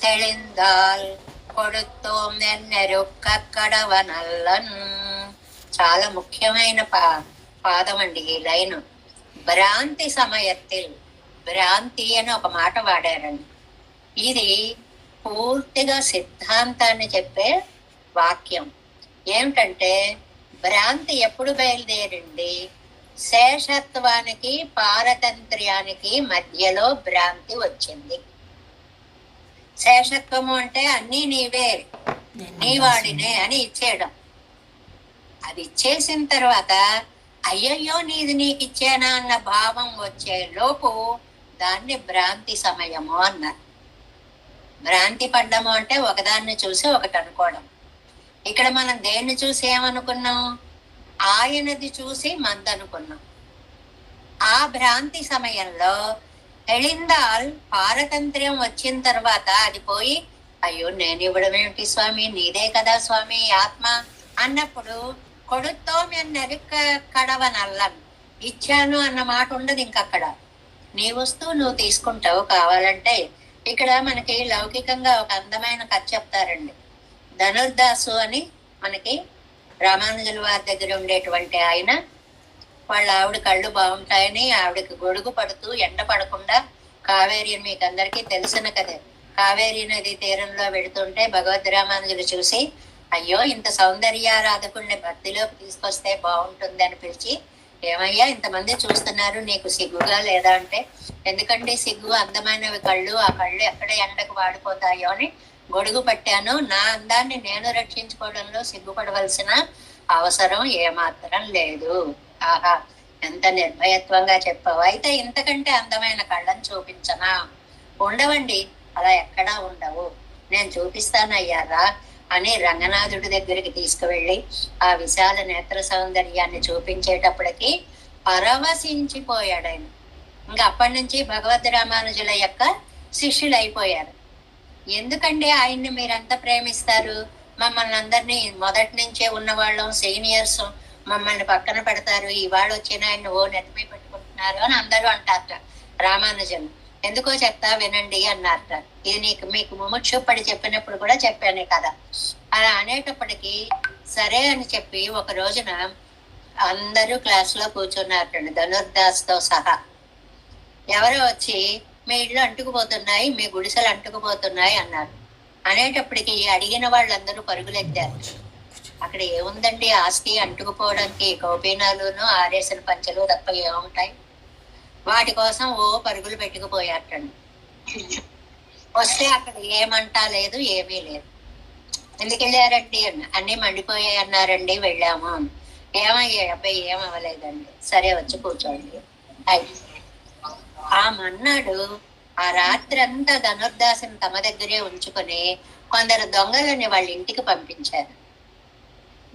[SPEAKER 1] తెళిందాల్ కొడుతోం నెన్నెరుక్క కడవనల్లన్. చాలా ముఖ్యమైన పాదం అండి ఈ లైను. భ్రాంతి సమయத்தில், భ్రాంతి అని ఒక మాట వాడారండి. ఇది పూర్తిగా సిద్ధాంతాన్ని చెప్పే వాక్యం. ఏమిటంటే, భ్రాంతి ఎప్పుడు బయలుదేరింది? శేషత్వానికి పారతంత్ర్యానికి మధ్యలో భ్రాంతి వచ్చింది. శేషత్వము అంటే అన్నీ నీవే, నీ వాడినే అని ఇచ్చేయడం. అది ఇచ్చేసిన తర్వాత అయ్యయ్యో నీది నీకు ఇచ్చానా అన్న భావం వచ్చే లోపు దాన్ని భ్రాంతి సమయము అన్నారు. భ్రాంతి పడ్డము అంటే ఒకదాన్ని చూసి ఒకటి అనుకోవడం. ఇక్కడ మనం దేన్ని చూసి ఏమనుకున్నాం? ఆయనది చూసి మందనుకున్నాం. ఆ భ్రాంతి సమయంలో ఎళిందాల్ పారతంత్ర్యం వచ్చిన తర్వాత అది పోయి, అయ్యో నేను ఇవ్వడం ఏమిటి స్వామి, నీదే కదా స్వామి ఆత్మ అన్నప్పుడు కొడుతోం నెరుక్క కడవనల్లం, ఇచ్చాను అన్న మాట ఉండదు ఇంకక్కడ. నీ వస్తువు నువ్వు తీసుకుంటావు కావాలంటే. ఇక్కడ మనకి లౌకికంగా ఒక అందమైన కథ చెప్తారండి. ధనుర్దాసు అని మనకి రామానుజుల వారి దగ్గర ఉండేటువంటి ఆయన, వాళ్ళ ఆవిడ కళ్ళు బాగుంటాయని ఆవిడకి గొడుగు పడుతూ ఎండ పడకుండా కావేరి, మీకు అందరికీ తెలిసిన కదే, కావేరీ నది తీరంలో వెళుతుంటే భగవద్ రామానుజులు చూసి, అయ్యో ఇంత సౌందర్యారాధకుడిని భక్తిలోకి తీసుకొస్తే బాగుంటుంది అని పిలిచి, ఏమయ్యా ఇంతమంది చూస్తున్నారు నీకు సిగ్గుగా లేదా అంటే, ఎందుకంటే సిగ్గు, అందమైనవి కళ్ళు, ఆ కళ్ళు ఎక్కడ ఎండకు వాడిపోతాయో అని గొడుగు పట్టాను, నా అందాన్ని నేను రక్షించుకోవడంలో సిగ్గుపడవలసిన అవసరం ఏమాత్రం లేదు. ఆహా ఎంత నిర్భయత్వంగా చెప్పావు. అయితే ఇంతకంటే అందమైన కళ్ళని చూపించనా? ఉండవండి, అలా ఎక్కడా ఉండవు, నేను చూపిస్తానయ్యారా అని రంగనాథుడి దగ్గరికి తీసుకువెళ్ళి ఆ విశాల నేత్ర సౌందర్యాన్ని చూపించేటప్పటికి పరవశించిపోయాడు ఆయన. ఇంకా అప్పటి నుంచి భగవద్ రామానుజుల యొక్క శిష్యులు అయిపోయారు. ఎందుకంటే ఆయన్ని మీరంతా ప్రేమిస్తారు? మమ్మల్ని అందరినీ మొదటి నుంచే ఉన్నవాళ్ళం, సీనియర్స్, మమ్మల్ని పక్కన పెడతారు, ఇవాళ వచ్చిన ఆయన ఓ నెత్తిమీ పెట్టుకుంటున్నారు అని అందరూ అంటారట రామానుజన్. ఎందుకో చెప్తా వినండి అన్నారట. ఇది మీకు ముముక్షు పడి చెప్పినప్పుడు కూడా చెప్పానే కదా. అలా అనేటప్పటికీ సరే అని చెప్పి ఒక రోజున అందరూ క్లాస్ లో కూర్చున్నారటండి ధనుర్దాస్ తో సహా. ఎవరో వచ్చి మీ ఇళ్ళు అంటుకుపోతున్నాయి, మీ గుడిసెలు అంటుకుపోతున్నాయి అన్నారు. అనేటప్పటికి అడిగిన వాళ్ళందరూ పరుగులెత్తారు. అక్కడ ఏముందండి, ఆస్తి అంటుకుపోవడానికి కౌపీనాలును ఆరేసిన పంచలు తప్ప ఏముంటాయి? వాటి కోసం ఓ పరుగులు పెట్టుకుపోయారటండి. వస్తే అక్కడ ఏమంటా లేదు, ఏమీ లేదు. ఎందుకు వెళ్ళారండి అన్ని మండిపోయాయి అన్నారండి. వెళ్ళాము. ఏమయ్యాయి? అబ్బాయి ఏమవ్వలేదండి. సరే వచ్చి కూర్చోండి. ఆ మన్నాడు ఆ రాత్రి అంతా ధనుర్దాసుని తమ దగ్గరే ఉంచుకొని కొందరు దొంగలని వాళ్ళ ఇంటికి పంపించారు.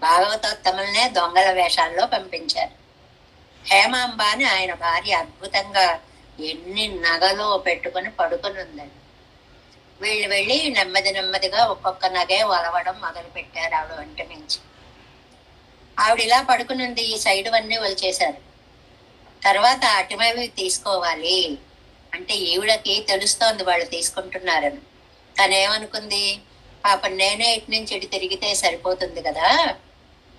[SPEAKER 1] భాగవతోత్తములనే దొంగల వేషాల్లో పంపించారు. హేమాంబ అని ఆయన భార్య అద్భుతంగా ఎన్ని నగలో పెట్టుకుని పడుకుని ఉందండి. వీళ్ళు వెళ్ళి నెమ్మది నెమ్మదిగా ఒక్కొక్క నగే వలవడం మొదలు పెట్టారు ఆవిడ వంట నుంచి. ఆవిడ ఇలా పడుకునుంది, ఈ సైడ్ అన్నీ వలిచేశారు. తర్వాత అటువైపు తీసుకోవాలి అంటే ఈవిడకి తెలుస్తోంది వాళ్ళు తీసుకుంటున్నారని. తనేమనుకుంది, పాపం నేనే ఇటు నుంచి ఇటు తిరిగితే సరిపోతుంది కదా,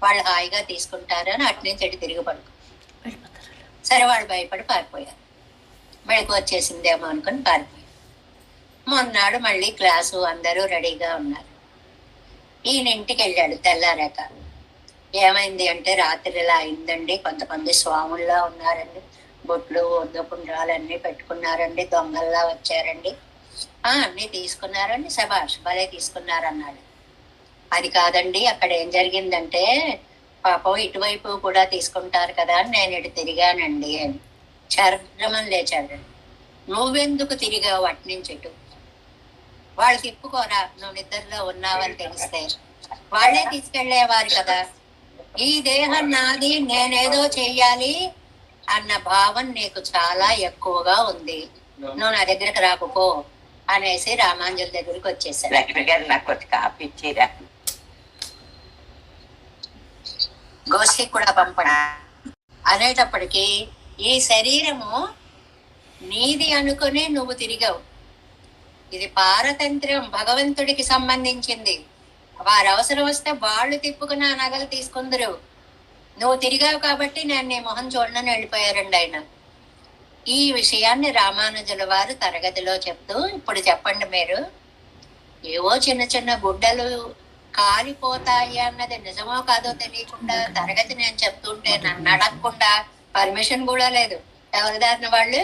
[SPEAKER 1] వాళ్ళు హాయిగా తీసుకుంటారని అటు నుంచి ఇటు తిరిగి పడుకు. సరే వాళ్ళు భయపడి పారిపోయారు. మెళకు వచ్చేసిందేమో అనుకుని పారిపోయారు. మొన్నాడు మళ్ళీ క్లాసు అందరూ రెడీగా ఉన్నారు. ఈయన ఇంటికి వెళ్ళాడు తెల్లారాక. ఏమైంది అంటే, రాత్రి ఇలా అయిందండి, కొంతమంది స్వాముల్లా ఉన్నారండి, బొట్లు వద్దకుండ్రాలన్నీ పెట్టుకున్నారండి, దొంగల్లా వచ్చారండి, అన్నీ తీసుకున్నారండి, శభాష్ భలే తీసుకున్నారన్నాడు. అది కాదండి, అక్కడ ఏం జరిగిందంటే పాపం ఇటువైపు కూడా తీసుకుంటారు కదా అని నేను ఇటు తిరిగానండి అని చర్మం లేచాడు. నువ్వెందుకు తిరిగావు అటు నుంచి ఇటు? వాళ్ళు తిప్పుకోరా, నువ్వు నిద్రలో ఉన్నావని తెలిస్తే వాళ్ళే తీసుకెళ్లేవారు కదా. ఈ దేహం నాది, నేనేదో చెయ్యాలి అన్న భావం నీకు చాలా ఎక్కువగా ఉంది, నువ్వు నా దగ్గరకు రాకపో అనేసి రామాంజలి దగ్గరికి వచ్చేసాడు. గోష్ఠికి కూడా పంపండి అనేటప్పటికీ ఈ శరీరము నీది అనుకుని నువ్వు తిరిగావు. ఇది పారతంత్ర్యం, భగవంతుడికి సంబంధించింది. వారు అవసరం వస్తే వాళ్ళు తిప్పుకున్న నగలు తీసుకుందరు. నువ్వు తిరిగావు కాబట్టి నేను నీ మొహం చూడనని వెళ్ళిపోయారండి ఆయన. ఈ విషయాన్ని రామానుజుల వారు తరగతిలో చెప్తూ, ఇప్పుడు చెప్పండి మీరు, ఏవో చిన్న చిన్న గుడ్డలు కాలిపోతాయి అన్నది నిజమో కాదో తెలియకుండా తరగతి నేను చెప్తుంటే నన్ను అడగకుండా, పర్మిషన్ కూడా లేదు, ఎవరి దారిన వాళ్ళు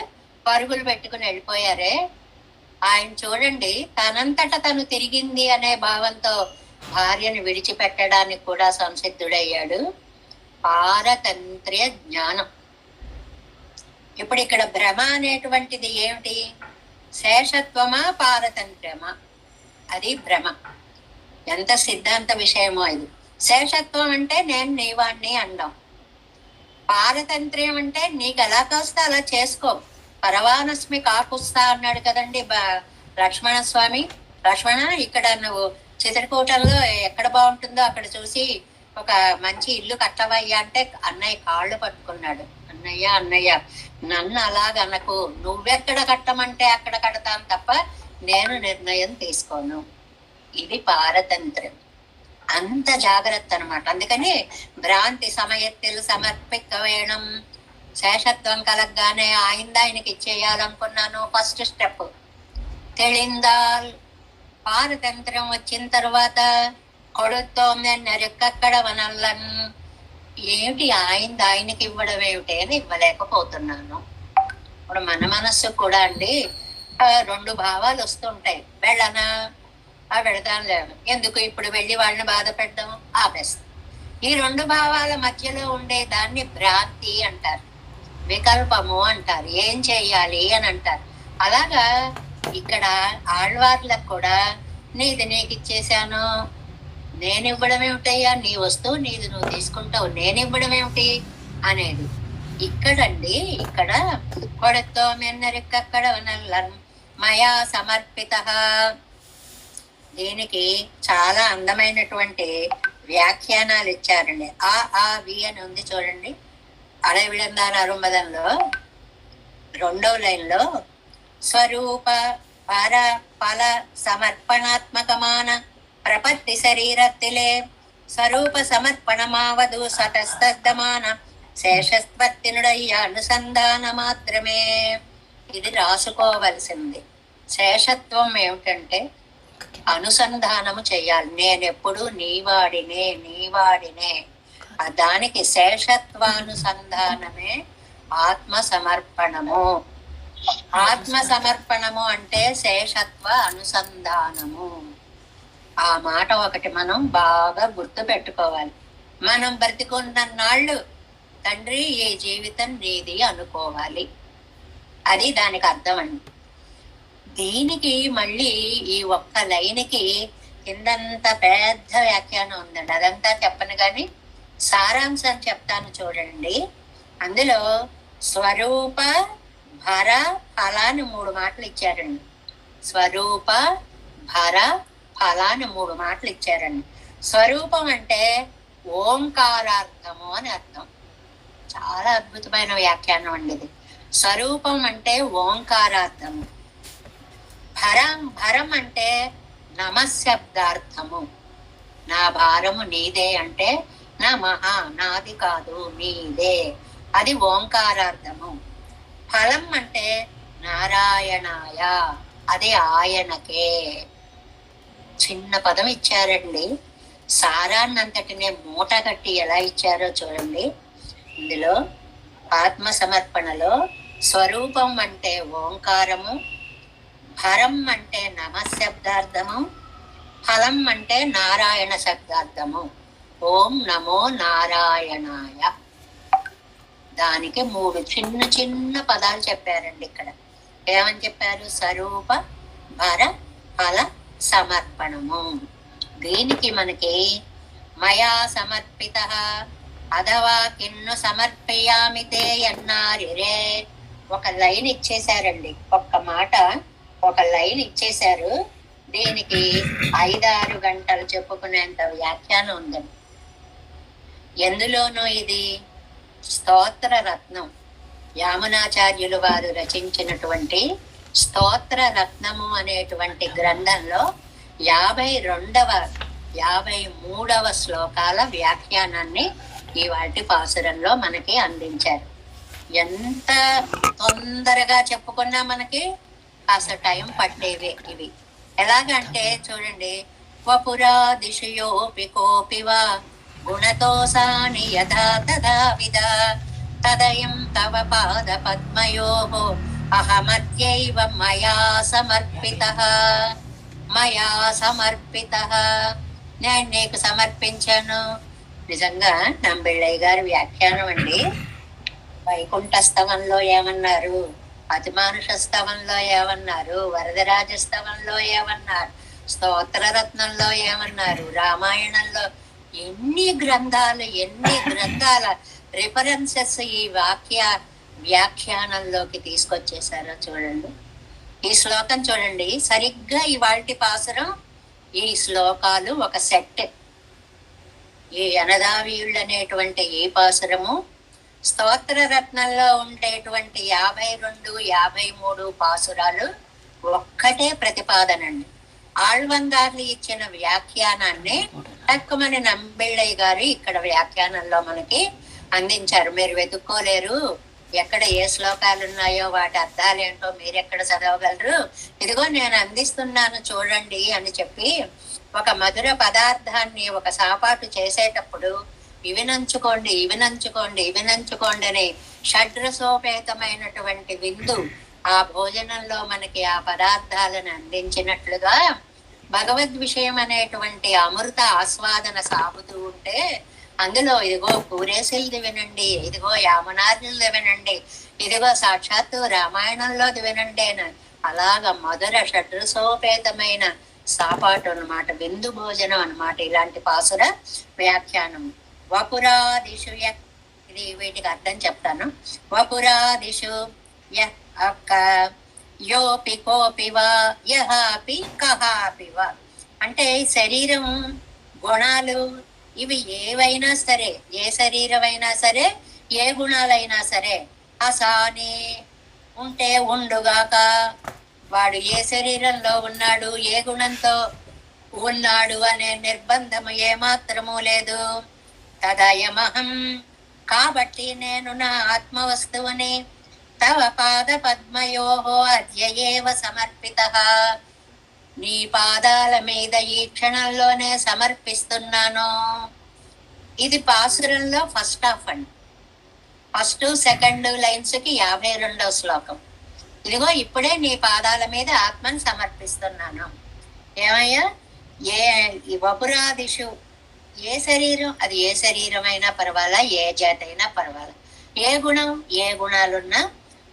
[SPEAKER 1] పరుగులు పెట్టుకుని వెళ్ళిపోయారే. ఆయన చూడండి, తనంతట తను తిరిగింది అనే భావంతో భార్యను విడిచిపెట్టడానికి కూడా సంసిద్ధుడయ్యాడు. పారతంత్ర్య జ్ఞానం. ఇప్పుడు ఇక్కడ భ్రమ అనేటువంటిది ఏమిటి? శేషత్వమా పారతంత్ర్యమా? అది భ్రమ. ఎంత సిద్ధాంత విషయమో ఇది. శేషత్వం అంటే నేను నీవాణ్ణి అండం. పారతంత్ర్యం అంటే నీకు ఎలా కాస్తా అలా చేసుకో. పరవానస్మి కాకుస్తా అన్నాడు కదండి లక్ష్మణ స్వామి. లక్ష్మణ, ఇక్కడ నువ్వు చిత్రకూటంలో ఎక్కడ బాగుంటుందో అక్కడ చూసి ఒక మంచి ఇల్లు కట్టవయ్యా అంటే అన్నయ్య కాళ్ళు పట్టుకున్నాడు. అన్నయ్య అన్నయ్య నన్ను అలాగనకు, నువ్వెక్కడ కట్టమంటే అక్కడ కడతాను తప్ప నేను నిర్ణయం తీసుకోను. ఇది పారతంత్రం. అంత జాగ్రత్త అనమాట. అందుకని భ్రాంతి సమయత్తులు సమర్పిక వేణం. శేషత్వం కలగగానే ఆయనకి ఇచ్చేయాలనుకున్నాను. First step తెలిందాల్. పారతంత్రం వచ్చిన తర్వాత కొడుతోంది నెరక్కడ వనల్లన్. ఏమిటి ఆయనకి ఇవ్వడం ఏమిటి అని ఇవ్వలేకపోతున్నాను. ఇప్పుడు మన మనస్సు కూడా అండి రెండు భావాలు వస్తుంటాయి. వెళ్ళనా, వెళదాం లేదు, ఎందుకు ఇప్పుడు వెళ్ళి వాళ్ళని బాధ పెట్టడం, ఆపేస్తాం. ఈ రెండు భావాల మధ్యలో ఉండే దాన్ని భ్రాంతి అంటారు, వికల్పము అంటారు, ఏం చెయ్యాలి అని అంటారు. అలాగా ఇక్కడ ఆళ్వార్లకు కూడా నీది నీకు ఇచ్చేసాను, నేను ఇవ్వడం ఏమిటయ్యా, నీ వస్తువు నీది నువ్వు తీసుకుంటావు, నేను ఇవ్వడం ఏమిటి అనేది. ఇక్కడండి ఇక్కడ కొడతో మెన్నరిక్కడ మయా సమర్పిత. దీనికి చాలా అందమైనటువంటి వ్యాఖ్యానాలు ఇచ్చారండి. ఆ వి అని ఉంది చూడండి, అడవిడందాన అరుంబదంలో 2వ లైన్లో స్వరూప పర ఫల సమర్పణాత్మకమాన ప్రపత్తి శరీరత్తిలే స్వరూప సమర్పణమావదు సతస్తమాన శేషత్వత్తినుడయ్య అనుసంధాన మాత్రమే. ఇది రాసుకోవలసింది. శేషత్వం ఏమిటంటే అనుసంధానము చెయ్యాలి. నేనెప్పుడు నీవాడినే. దానికి శేషత్వానుసంధానమే ఆత్మ సమర్పణము. ఆత్మ సమర్పణము అంటే శేషత్వ అనుసంధానము. ఆ మాట ఒకటి మనం బాగా గుర్తు పెట్టుకోవాలి. మనం బ్రతికున్న నాళ్ళు తండ్రి ఈ జీవితం నీది అనుకోవాలి. అది దానికి అర్థం అండి. దీనికి మళ్ళీ ఈ ఒక్క లైన్కి కిందంత పెద్ద వ్యాఖ్యానం ఉందండి. అదంతా చెప్పను కానీ సారాంశం చెప్తాను చూడండి. అందులో స్వరూప భర ఫలాన్ని 3 మాటలు ఇచ్చారండి. స్వరూప భర ఫలాన్ని 3 మాటలు ఇచ్చారండి. స్వరూపం అంటే ఓంకారార్థము అని అర్థం. చాలా అద్భుతమైన వ్యాఖ్యానం అండి ఇది. స్వరూపం అంటే ఓంకారార్థము. భరం అంటే నమశబ్దార్థము. నా భారము నీదే అంటే నాది కాదు నీదే, అది ఓంకారార్థము. ఫలం అంటే నారాయణాయ, అది ఆయనకే. చిన్న పదం ఇచ్చారండి. సారాన్నంతటినే మూట కట్టి ఎలా ఇచ్చారో చూడండి. ఇందులో ఆత్మ సమర్పణలో స్వరూపం అంటే ఓంకారము, భరం అంటే నమశబ్దార్థము, ఫలం అంటే నారాయణ శబ్దార్థము. ఓం నమో నారాయణాయ. దానికి 3 చిన్న పదాలు చెప్పారండి ఇక్కడ. ఏమని చెప్పారు? స్వరూప భర ఫల సమర్పణము. దీనికి మనకి మయా సమర్పిత అథవా కిన్ను సమర్పయామితే అన్నారిరే. ఒక లైన్ ఇచ్చేశారండి. ఒక లైన్ ఇచ్చేశారు. దీనికి 5-6 గంటలు చెప్పుకునేంత వ్యాఖ్యానం ఉందండి. ఎందులోనూ ఇది స్తోత్ర రత్నం. యామునాచార్యులు వారు రచించినటువంటి స్తోత్ర రత్నము అనేటువంటి గ్రంథంలో 53వ శ్లోకాల వ్యాఖ్యానాన్ని ఇవాల్టి పాసురంలో మనకి అందించారు. ఎంత తొందరగా చెప్పుకున్నా మనకి కాస్త టైం పట్టేవే ఇవి. ఎలాగంటే చూడండి, వపురా దిశయోపి కోపివా గుణతోసాని యథా తదా విద తదయం తవ పాద పద్మయోః అహమద్యైవ మయా సమర్పితః. నేను నీకు సమర్పించాను. నిజంగా నంబిళ్ళయ్య గారి వ్యాఖ్యానం అండి. వైకుంఠ స్తవంలో ఏమన్నారు, అతిమానుష స్తవంలో ఏమన్నారు, వరదరాజ స్తవంలో ఏమన్నారు, స్తోత్రరత్నంలో ఏమన్నారు, రామాయణంలో ఎన్ని గ్రంథాల రిఫరెన్సెస్ ఈ వ్యాఖ్యానంలోకి తీసుకొచ్చేసారో చూడండి. ఈ శ్లోకం చూడండి, సరిగ్గా ఇవాల్టి పాసురం, ఈ శ్లోకాలు ఒక సెట్. ఈ అనదావీయుళ్ళు అనేటువంటి ఈ పాసురము స్తోత్ర రత్నంలో ఉండేటువంటి 52, 53 పాసురాలు ఒక్కటే ప్రతిపాదనండి. ఆళ్వందార్లు ఇచ్చిన వ్యాఖ్యానాన్ని తక్కువని నంబిళ్ళయ్య గారు ఇక్కడ వ్యాఖ్యానంలో మనకి అందించారు. మీరు వెతుక్కోలేరు, ఎక్కడ ఏ శ్లోకాలు ఉన్నాయో వాటి అర్థాలేంటో మీరెక్కడ చదవగలరు, ఇదిగో నేను అందిస్తున్నాను చూడండి అని చెప్పి ఒక మధుర పదార్థాన్ని ఒక సాపాటు చేసేటప్పుడు ఇవి నంచుకోండి అని షడ్రసోపేతమైనటువంటి విందు ఆ భోజనంలో మనకి ఆ పదార్థాలను అందించినట్లుగా భగవద్ విషయం అనేటువంటి అమృత ఆస్వాదన సాగుతూ ఉంటే అందులో ఇదిగో కూరేసిల్ది వినండి, ఇదిగో యామనార్యులది వినండి, ఇదిగో సాక్షాత్తు రామాయణంలోది వినండి అని అలాగ మధుర షడ్రసోపేతమైన సాపాటు అన్నమాట, విందు భోజనం అన్నమాట. ఇలాంటి పాసుర వ్యాఖ్యానం. వపురాదిషు ఇది వీటికి అర్థం చెప్తాను. వపురాదిషు యోపి కోపి వా యహాపి కహాపి వా అంటే శరీరం గుణాలు ఇవి ఏవైనా సరే, ఏ శరీరమైనా సరే, ఏ గుణాలైనా సరే, అసాని ఉంటే ఉండుగాక, వాడు ఏ శరీరంలో ఉన్నాడు, ఏ గుణంతో ఉన్నాడు అనే నిర్బంధము ఏమాత్రము లేదు. తదయమహం కాబట్టి నేను నా ఆత్మ వస్తువుని తవ పాద పద్మయోహో అద్యయేవ సమర్పిత, నీ పాదాల మీద ఈ క్షణంలోనే సమర్పిస్తున్నాను. ఇది పాసురంలో ఫస్ట్ హాఫ్ అండి. ఫస్ట్ సెకండ్ లైన్స్ కి 52వ శ్లోకం. ఇదిగో ఇప్పుడే నీ పాదాల మీద ఆత్మను సమర్పిస్తున్నాను. ఏమయ్యా, ఈ వపురాదిషు ఏ శరీరం, అది ఏ శరీరమైనా పర్వాలా, ఏ జాతి అయినా పర్వాలా, ఏ గుణం, ఏ గుణాలున్నా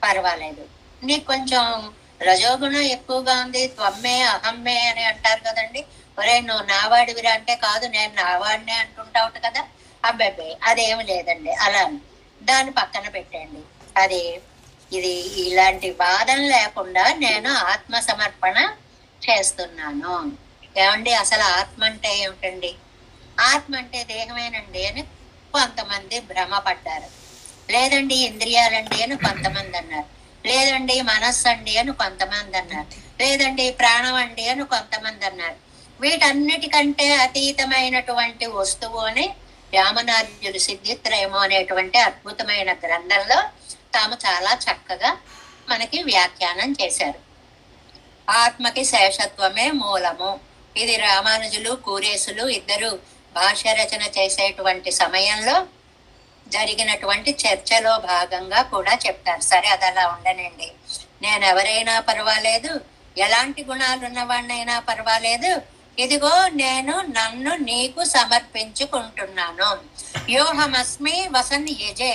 [SPEAKER 1] పర్వాలేదు. నీకు కొంచెం రజోగుణం ఎక్కువగా ఉంది, త్వమ్మే అహమ్మే అని అంటారు కదండి. ఒరే నువ్వు నావాడివిరా అంటే, కాదు నేను నావాడినే అంటుంటావు కదా. అబ్బాయి అదేమి లేదండి, అలా దాన్ని పక్కన పెట్టండి. అది ఇది ఇలాంటి బాధం లేకుండా నేను ఆత్మ సమర్పణ చేస్తున్నాను. ఏమండి, అసలు ఆత్మ అంటే ఏమిటండి? ఆత్మ అంటే దేహమేనండి అని కొంతమంది భ్రమపడ్డారు. లేదండి ఇంద్రియాలండి అని కొంతమంది అన్నారు. లేదండి మనస్సు అండి అని కొంతమంది అన్నారు. లేదండి ప్రాణం అండి అని కొంతమంది అన్నారు. వీటన్నిటికంటే అతీతమైనటువంటి వస్తువు అని రామనార్యులు సిద్ధిత్రయము అనేటువంటి అద్భుతమైన గ్రంథంలో తాము చాలా చక్కగా మనకి వ్యాఖ్యానం చేశారు. ఆత్మకి శేషత్వమే మూలము. ఇది రామానుజులు కూరేసులు ఇద్దరు భాష రచన చేసేటువంటి సమయంలో జరిగినటువంటి చర్చలో భాగంగా కూడా చెప్తారు. సరే అది అలా ఉండనండి, నేను ఎవరైనా పర్వాలేదు, ఎలాంటి గుణాలు ఉన్నవాడినైనా పర్వాలేదు, ఇదిగో నేను నన్ను నీకు సమర్పించుకుంటున్నాను. యోహమస్మి వసన్ యజే,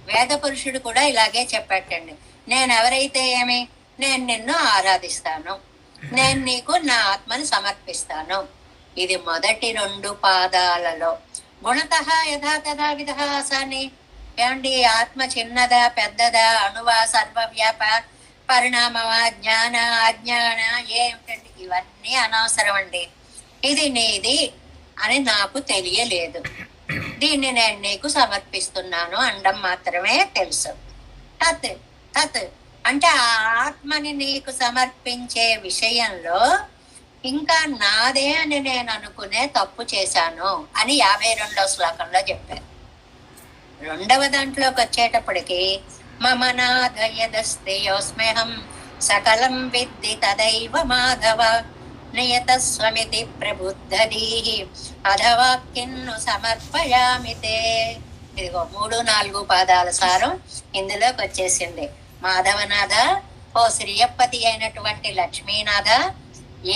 [SPEAKER 1] వేద పురుషుడు కూడా ఇలాగే చెప్పాటండి. నేను ఎవరైతే ఏమి, నేను నిన్ను ఆరాధిస్తాను, నేను నీకు నా ఆత్మని సమర్పిస్తాను. ఇది మొదటి 2 పాదాలలో. గుణతః యథా తథా విధ అసాని. ఏమండి, ఆత్మ చిన్నదా పెద్దదా, అణువా సర్వవ్యాప పరిణామమా, జ్ఞాన అజ్ఞాన ఏమిటండి, ఇవన్నీ అనవసరం అండి. ఇది నీది అని నాకు తెలియలేదు, దీన్ని నేను నీకు సమర్పిస్తున్నాను అండం మాత్రమే తెలుసు. తత్ తత్ అంటే ఆ ఆత్మని నీకు సమర్పించే విషయంలో ఇంకా నాదే అని నేను అనుకునే తప్పు చేశాను అని 52వ శ్లోకంలో చెప్పారు. 2వ దాంట్లోకి వచ్చేటప్పటికి మమ నాదయదస్తి యోస్మ్యహం సకలం విద్ది తదైవ మాధవ నియతస్వమితి ప్రబుద్ధదీహి అధవాక్కిన్ను సమర్పయామితే. ఇదిగో 3, 4 పాదాల సారం ఇందులోకి వచ్చేసింది. మాధవనాథ, ఓ శ్రీయప్పతి అయినటువంటి లక్ష్మీనాథ,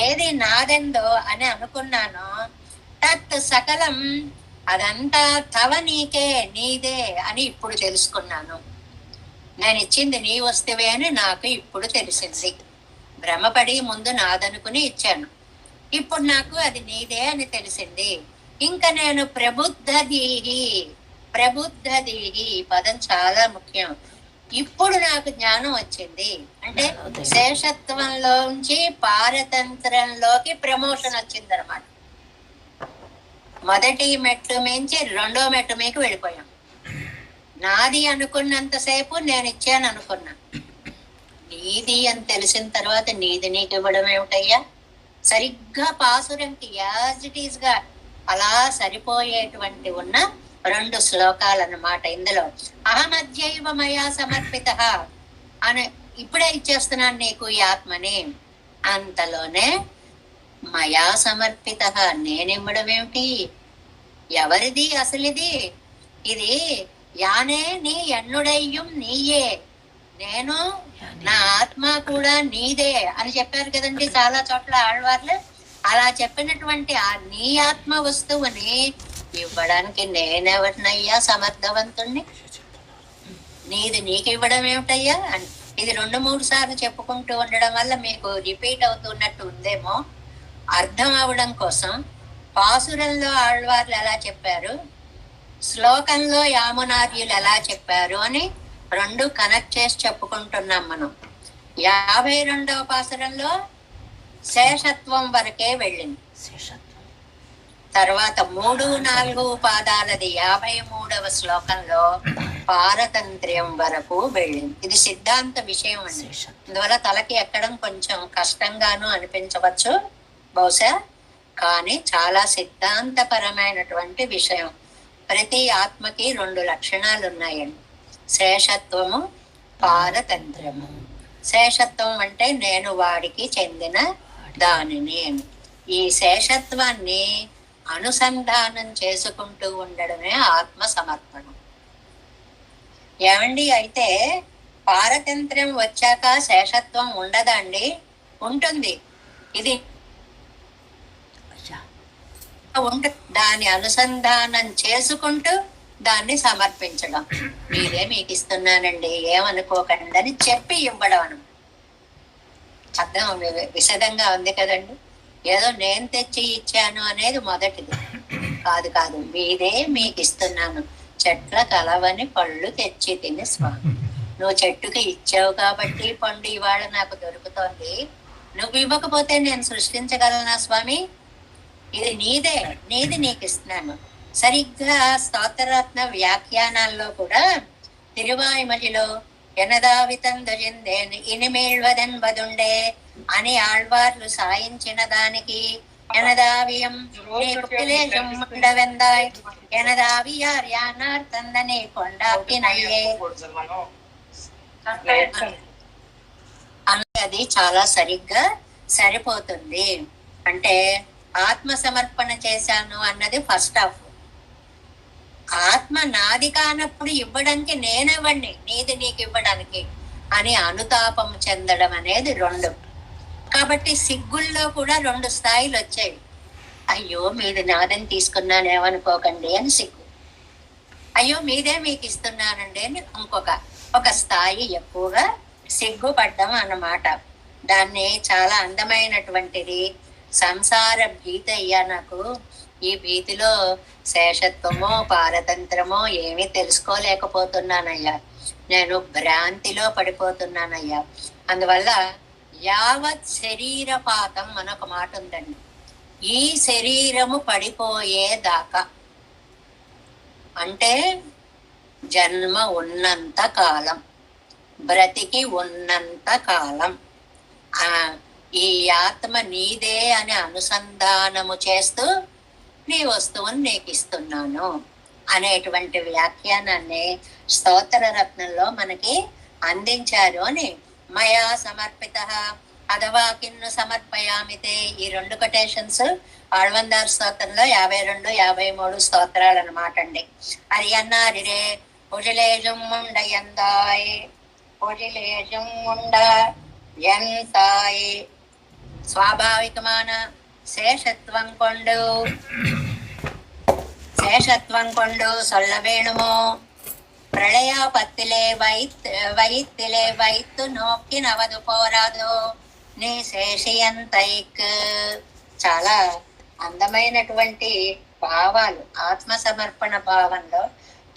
[SPEAKER 1] ఏది నాదెందో అని అనుకున్నానో తత్ సకలం అదంతా తవ నీకే, నీదే అని ఇప్పుడు తెలుసుకున్నాను. నేను ఇచ్చింది నీ వస్తువే అని నాకు ఇప్పుడు తెలిసింది. భ్రమపడి ముందు నాదనుకుని ఇచ్చాను, ఇప్పుడు నాకు అది నీదే అని తెలిసింది. ఇంకా నేను ప్రబుద్ధదీహి పదం చాలా ముఖ్యం. ఇప్పుడు నాకు జ్ఞానం వచ్చింది అంటే శేషత్వంలోంచి పారతంత్రంలోకి ప్రమోషన్ వచ్చింది అనమాట. మొదటి మెట్టు మించి రెండో మెట్టు మీకు వెళ్ళిపోయాం. నాది అనుకున్నంతసేపు నేను ఇచ్చాను అనుకున్నా. నీది అని తెలిసిన తర్వాత నీది నీకు ఇవ్వడం ఏమిటయ్యా? సరిగ్గా పాసురంకి యాజ్ ఇట్ ఈస్ గా అలా సరిపోయేటువంటి ఉన్న 2 శ్లోకాలు అన్నమాట. ఇందులో అహమధ్యైవ మయా సమర్పిత అని ఇప్పుడే ఇచ్చేస్తున్నాను నీకు ఈ ఆత్మని. అంతలోనే మయా సమర్పిత నేనివ్వడం ఏమిటి? ఎవరిది అసలు ఇది యానే నీ ఎన్నుడయ్యం నీయే, నేను నా ఆత్మ కూడా నీదే అని చెప్పారు కదండి చాలా చోట్ల ఆళ్వార్లు. అలా చెప్పినటువంటి ఆ నీ ఆత్మ వస్తువుని ఇవ్వడానికి నేనెవరినయ్యా సమర్థవంతుణ్ణి? నీది నీకు ఇవ్వడం ఏమిటయ్యా అని ఇది 2-3 సార్లు చెప్పుకుంటూ ఉండడం వల్ల మీకు రిపీట్ అవుతున్నట్టు ఉందేమో. అర్థం అవడం కోసం పాసురంలో ఆళ్వార్లు ఎలా చెప్పారు, శ్లోకంలో యామునార్యులు ఎలా చెప్పారు అని 2 కనెక్ట్ చేసి చెప్పుకుంటున్నాం మనం. 52వ పాసురంలో శేషత్వం వరకే వెళ్ళింది. తర్వాత 3-4 పాదాలది 53వ శ్లోకంలో పారతంత్ర్యం వరకు వెళ్ళింది. ఇది సిద్ధాంత విషయం అండి. అందువల్ల తలకి ఎక్కడం కొంచెం కష్టంగాను అనిపించవచ్చు బహుశా, కానీ చాలా సిద్ధాంతపరమైనటువంటి విషయం. ప్రతి ఆత్మకి 2 లక్షణాలు ఉన్నాయండి, శేషత్వము, పారతంత్రము. శేషత్వం అంటే నేను వాడికి చెందిన దానిని. ఈ శేషత్వాన్ని అనుసంధానం చేసుకుంటూ ఉండడమే ఆత్మ సమర్పణం. ఏమండి, అయితే పారతంత్రం వచ్చాక శేషత్వం ఉండదండి? ఉంటుంది. ఇది దాన్ని అనుసంధానం చేసుకుంటూ దాన్ని సమర్పించడం. మీరే మీకు ఇస్తున్నానండి ఏమనుకోకండి అని చెప్పి ఇవ్వడం అను. అర్థం విశదంగా ఉంది కదండి. ఏదో నేను తెచ్చి ఇచ్చాను అనేది మొదటిది కాదు. మీదే మీకు ఇస్తున్నాను. చెట్ల కలవని పళ్ళు తెచ్చి తిని స్వామి. నువ్వు చెట్టుకి ఇచ్చావు కాబట్టి పండు ఇవాళ నాకు దొరుకుతోంది. నువ్వు ఇవ్వకపోతే నేను సృష్టించగలనా స్వామి? ఇది నీది నీకు ఇస్తున్నాను. సరిగ్గా స్తోత్రరత్న వ్యాఖ్యానాల్లో కూడా తిరువాయిమలిలో ఎనదావితందజెందేన్ ఇనిమేళ్వదెన్బదుండే అని ఆళ్వార్లు సాయించిన దానికి ఎనదావియం నీకులేశం ఉండవెందాయ్ ఎనదావియార్ యానార్ తందనే కొండాకినయ్యే అది చాలా సరిగ్గా సరిపోతుంది. అంటే ఆత్మ సమర్పణ చేశాను అన్నది ఫస్ట్ హాఫ్. ఆత్మ నాది కానప్పుడు ఇవ్వడానికి నేనెవ్వండి, నీది నీకు ఇవ్వడానికి అని అనుతాపం చెందడం అనేది 2. కాబట్టి సిగ్గుల్లో కూడా 2 స్థాయిలు వచ్చాయి. అయ్యో మీది నాదని తీసుకున్నానేమనుకోకండి అని సిగ్గు, అయ్యో మీదే మీకు ఇస్తున్నానండి అని ఒక స్థాయి ఎక్కువగా సిగ్గుపడ్డం అన్నమాట. దాన్ని చాలా అందమైనటువంటిది సంసార భీతి అయ్యా నాకు. ఈ భీతిలో శేషత్వమో పారతంత్రమో ఏమీ తెలుసుకోలేకపోతున్నానయ్యా, నేను భ్రాంతిలో పడిపోతున్నానయ్యా. అందువల్ల యావత్ శరీరపాతం అనొక మాట ఉందండి. ఈ శరీరము పడిపోయేదాకా అంటే జన్మ ఉన్నంత కాలం, బ్రతికి ఉన్నంత కాలం ఈ ఆత్మ నీదే అని అనుసంధానము చేస్తూ నీ వస్తువుని నీకు ఇస్తున్నాను అనేటువంటి వ్యాఖ్యానాన్ని స్తోత్ర రత్నంలో మనకి అందించారు అని. మయా సమర్పిత అథవా కిన్ను సమర్పయామితే ఈ 2 కొటేషన్స్ ఆళ్వందార్ స్తోత్రంలో 52, 53 స్తోత్రాలు అనమాట అండి. అది అన్నారిరే పుజిలేజం ఉండ ఎందాయ్ పుజిలేజం ఉండ ఎంతాయ్ స్వాభావికமான శేషత్వం கொண்டு சொல்ல வேணுமோ பிரளயாபத்திலே வயிற்றிலே வைத்து நோக்கி நவது போராதோ நீ శేషియంతైక్. చాలా అందమైనటువంటి భావాలు. ఆత్మ సమర్పణ భావంలో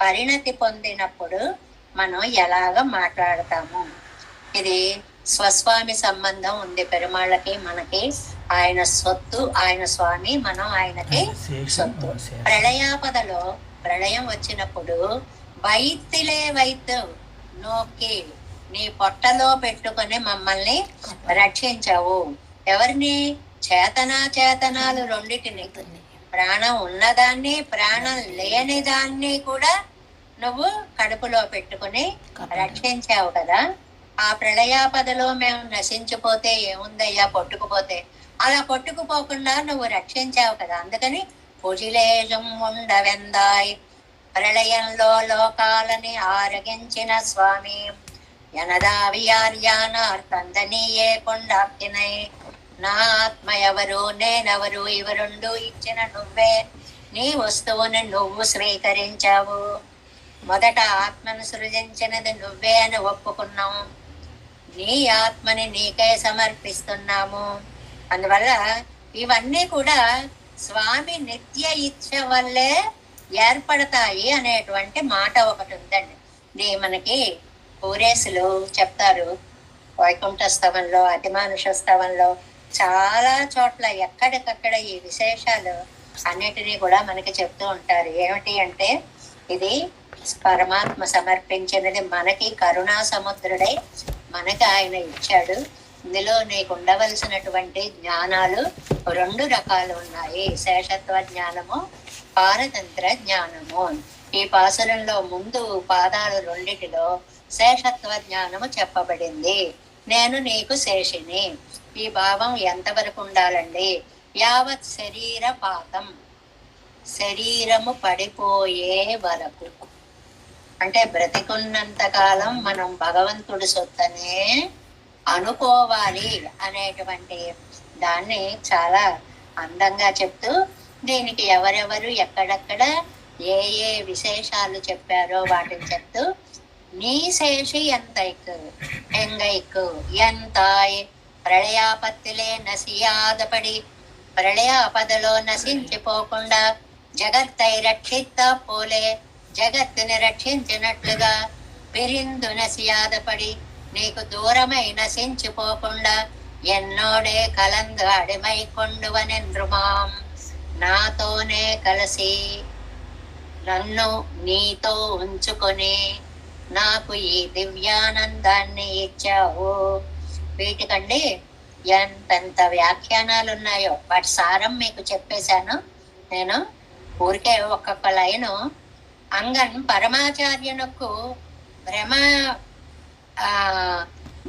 [SPEAKER 1] పరిణతి పొందినప్పుడు మనం ఎలాగ మాట్లాడతాము. ఇది స్వస్వామి సంబంధం ఉంది పెరుమాళ్ళకి మనకి. ఆయన సొత్తు, ఆయన స్వామి, మనం ఆయనకి సొత్తు. ప్రళయాపదలో ప్రళయం వచ్చినప్పుడు వైత్తిలే వైత్తు నోకి నీ పొట్టలో పెట్టుకొని మమ్మల్ని రక్షించావు. ఎవరిని? చేతనాలు రెండిటిని, ప్రాణం ఉన్నదాన్ని ప్రాణం లేని దాన్ని కూడా నువ్వు కడుపులో పెట్టుకుని రక్షించావు కదా. ఆ ప్రళయాపదలో మేము నశించిపోతే ఏముందయ్యా, కొట్టుకుపోతే, అలా కొట్టుకుపోకుండా నువ్వు రక్షించావు కదా. అందుకని పుజిలేజం ఉండవెందాయ్, ప్రళయంలో లోకాలని ఆరగించిన స్వామి, ఎనదావియార్యానార్తందనీయే కొండాక్తినై, నా ఆత్మ ఎవరు నేనెవరు ఇవి రెండు ఇచ్చిన నువ్వే, నీ వస్తువుని నువ్వు స్వీకరించావు. మొదట ఆత్మను సృజించినది నువ్వే అని ఒప్పుకున్నాము, నీ ఆత్మని నీకే సమర్పిస్తున్నాము. అందువల్ల ఇవన్నీ కూడా స్వామి నిత్య ఇచ్ఛ వల్లే ఏర్పడతాయి అనేటువంటి మాట ఒకటి ఉందండి. ఇది మనకి పూరేసులు చెప్తారు. వైకుంఠ స్తవంలో, అతిమానుష స్తవంలో చాలా చోట్ల ఎక్కడికక్కడ ఈ విశేషాలు అన్నిటినీ కూడా మనకి చెప్తూ ఉంటారు. ఏమిటి అంటే, ఇది పరమాత్మ సమర్పించినది మనకి కరుణా సముద్రుడై మనకి ఆయన ఇచ్చాడు. ఇందులో నీకు ఉండవలసినటువంటి జ్ఞానాలు రెండు రకాలు ఉన్నాయి, శేషత్వ జ్ఞానము, పారతంత్ర జ్ఞానము. ఈ పాసురంలో ముందు పాదాలు రెండిటిలో శేషత్వ జ్ఞానము చెప్పబడింది. నేను నీకు శేషిని. ఈ భావం ఎంతవరకు ఉండాలండి? యావత్ శరీర పాతం, శరీరము పడిపోయే వరకు. అంటే బ్రతికున్నంత కాలం మనం భగవంతుడి సొత్తనే అనుకోవాలి అనేటువంటి దాన్ని చాలా అందంగా చెప్తూ, దీనికి ఎవరెవరు ఎక్కడెక్కడ ఏ ఏ విశేషాలు చెప్పారో వాటిని చెప్తూ, నీ శేషి ఎంతైకు ఎంగైకు ఎంతాయ్, ప్రళయాపత్తిలే నసియాదపడి, ప్రళయాపదలో నశించిపోకుండా జగత్తై రక్షిత పోలే, జగత్తుని రక్షించినట్లుగా పిరిందు నసియాదపడి నీకు దూరమై నశించిపోకుండా ఎన్నోడే కలందు అడిమై కొండువనెంద్రుమాం, నాతోనే కలిసి నన్ను నీతో ఉంచుకొని నాకు ఈ దివ్యానందాన్ని ఇచ్చావు. వీటికండి ఎంతెంత వ్యాఖ్యానాలు ఉన్నాయో వాటి సారం మీకు చెప్పేశాను. నేను ఊరికే ఒక్కొక్క లైను. అంగన్ పరమాచార్యునకు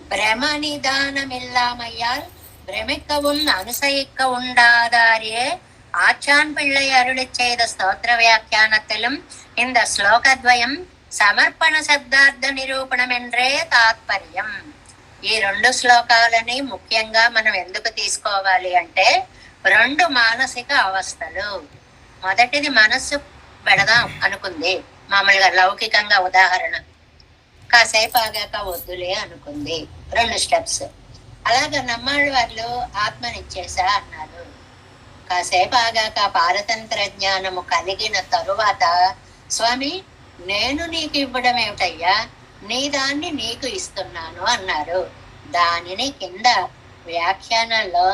[SPEAKER 1] பிரம நிதானமில்லாமையால் பிரமிக்கவும் அனுசயிக்க உண்டாதாரியே ஆச்சான் பிள்ளை அருளி செய்த ஸ்தோத்திர வியாக்கியானத்திலும் இந்த ஸ்லோகத்வயம் సమర్పణ శబ్దార్థ నిరూపణం என்றే తాత్పర్యం. ఈ రెండు శ్లోకాలని ముఖ్యంగా మనం ఎందుకు తీసుకోవాలి అంటే, రెండు మానసిక అవస్థలు. మొదటిది మనస్సు పెడదాం అనుకుంది, మామూలుగా లౌకికంగా ఉదాహరణ, కాసేపు ఆగాక వద్దులే అనుకుంది, 2 స్టెప్స్. అలాగే నమ్మాళ్ళు వాళ్ళు ఆత్మనిచ్చేసా అన్నారు. కాసేపు ఆగాక పారతంత్ర జ్ఞానము కలిగిన తరువాత స్వామి నేను నీకు ఇవ్వడం ఏమిటయ్యా, నీ దాన్ని నీకు ఇస్తున్నాను అన్నారు. దానిని కింద వ్యాఖ్యానాల్లో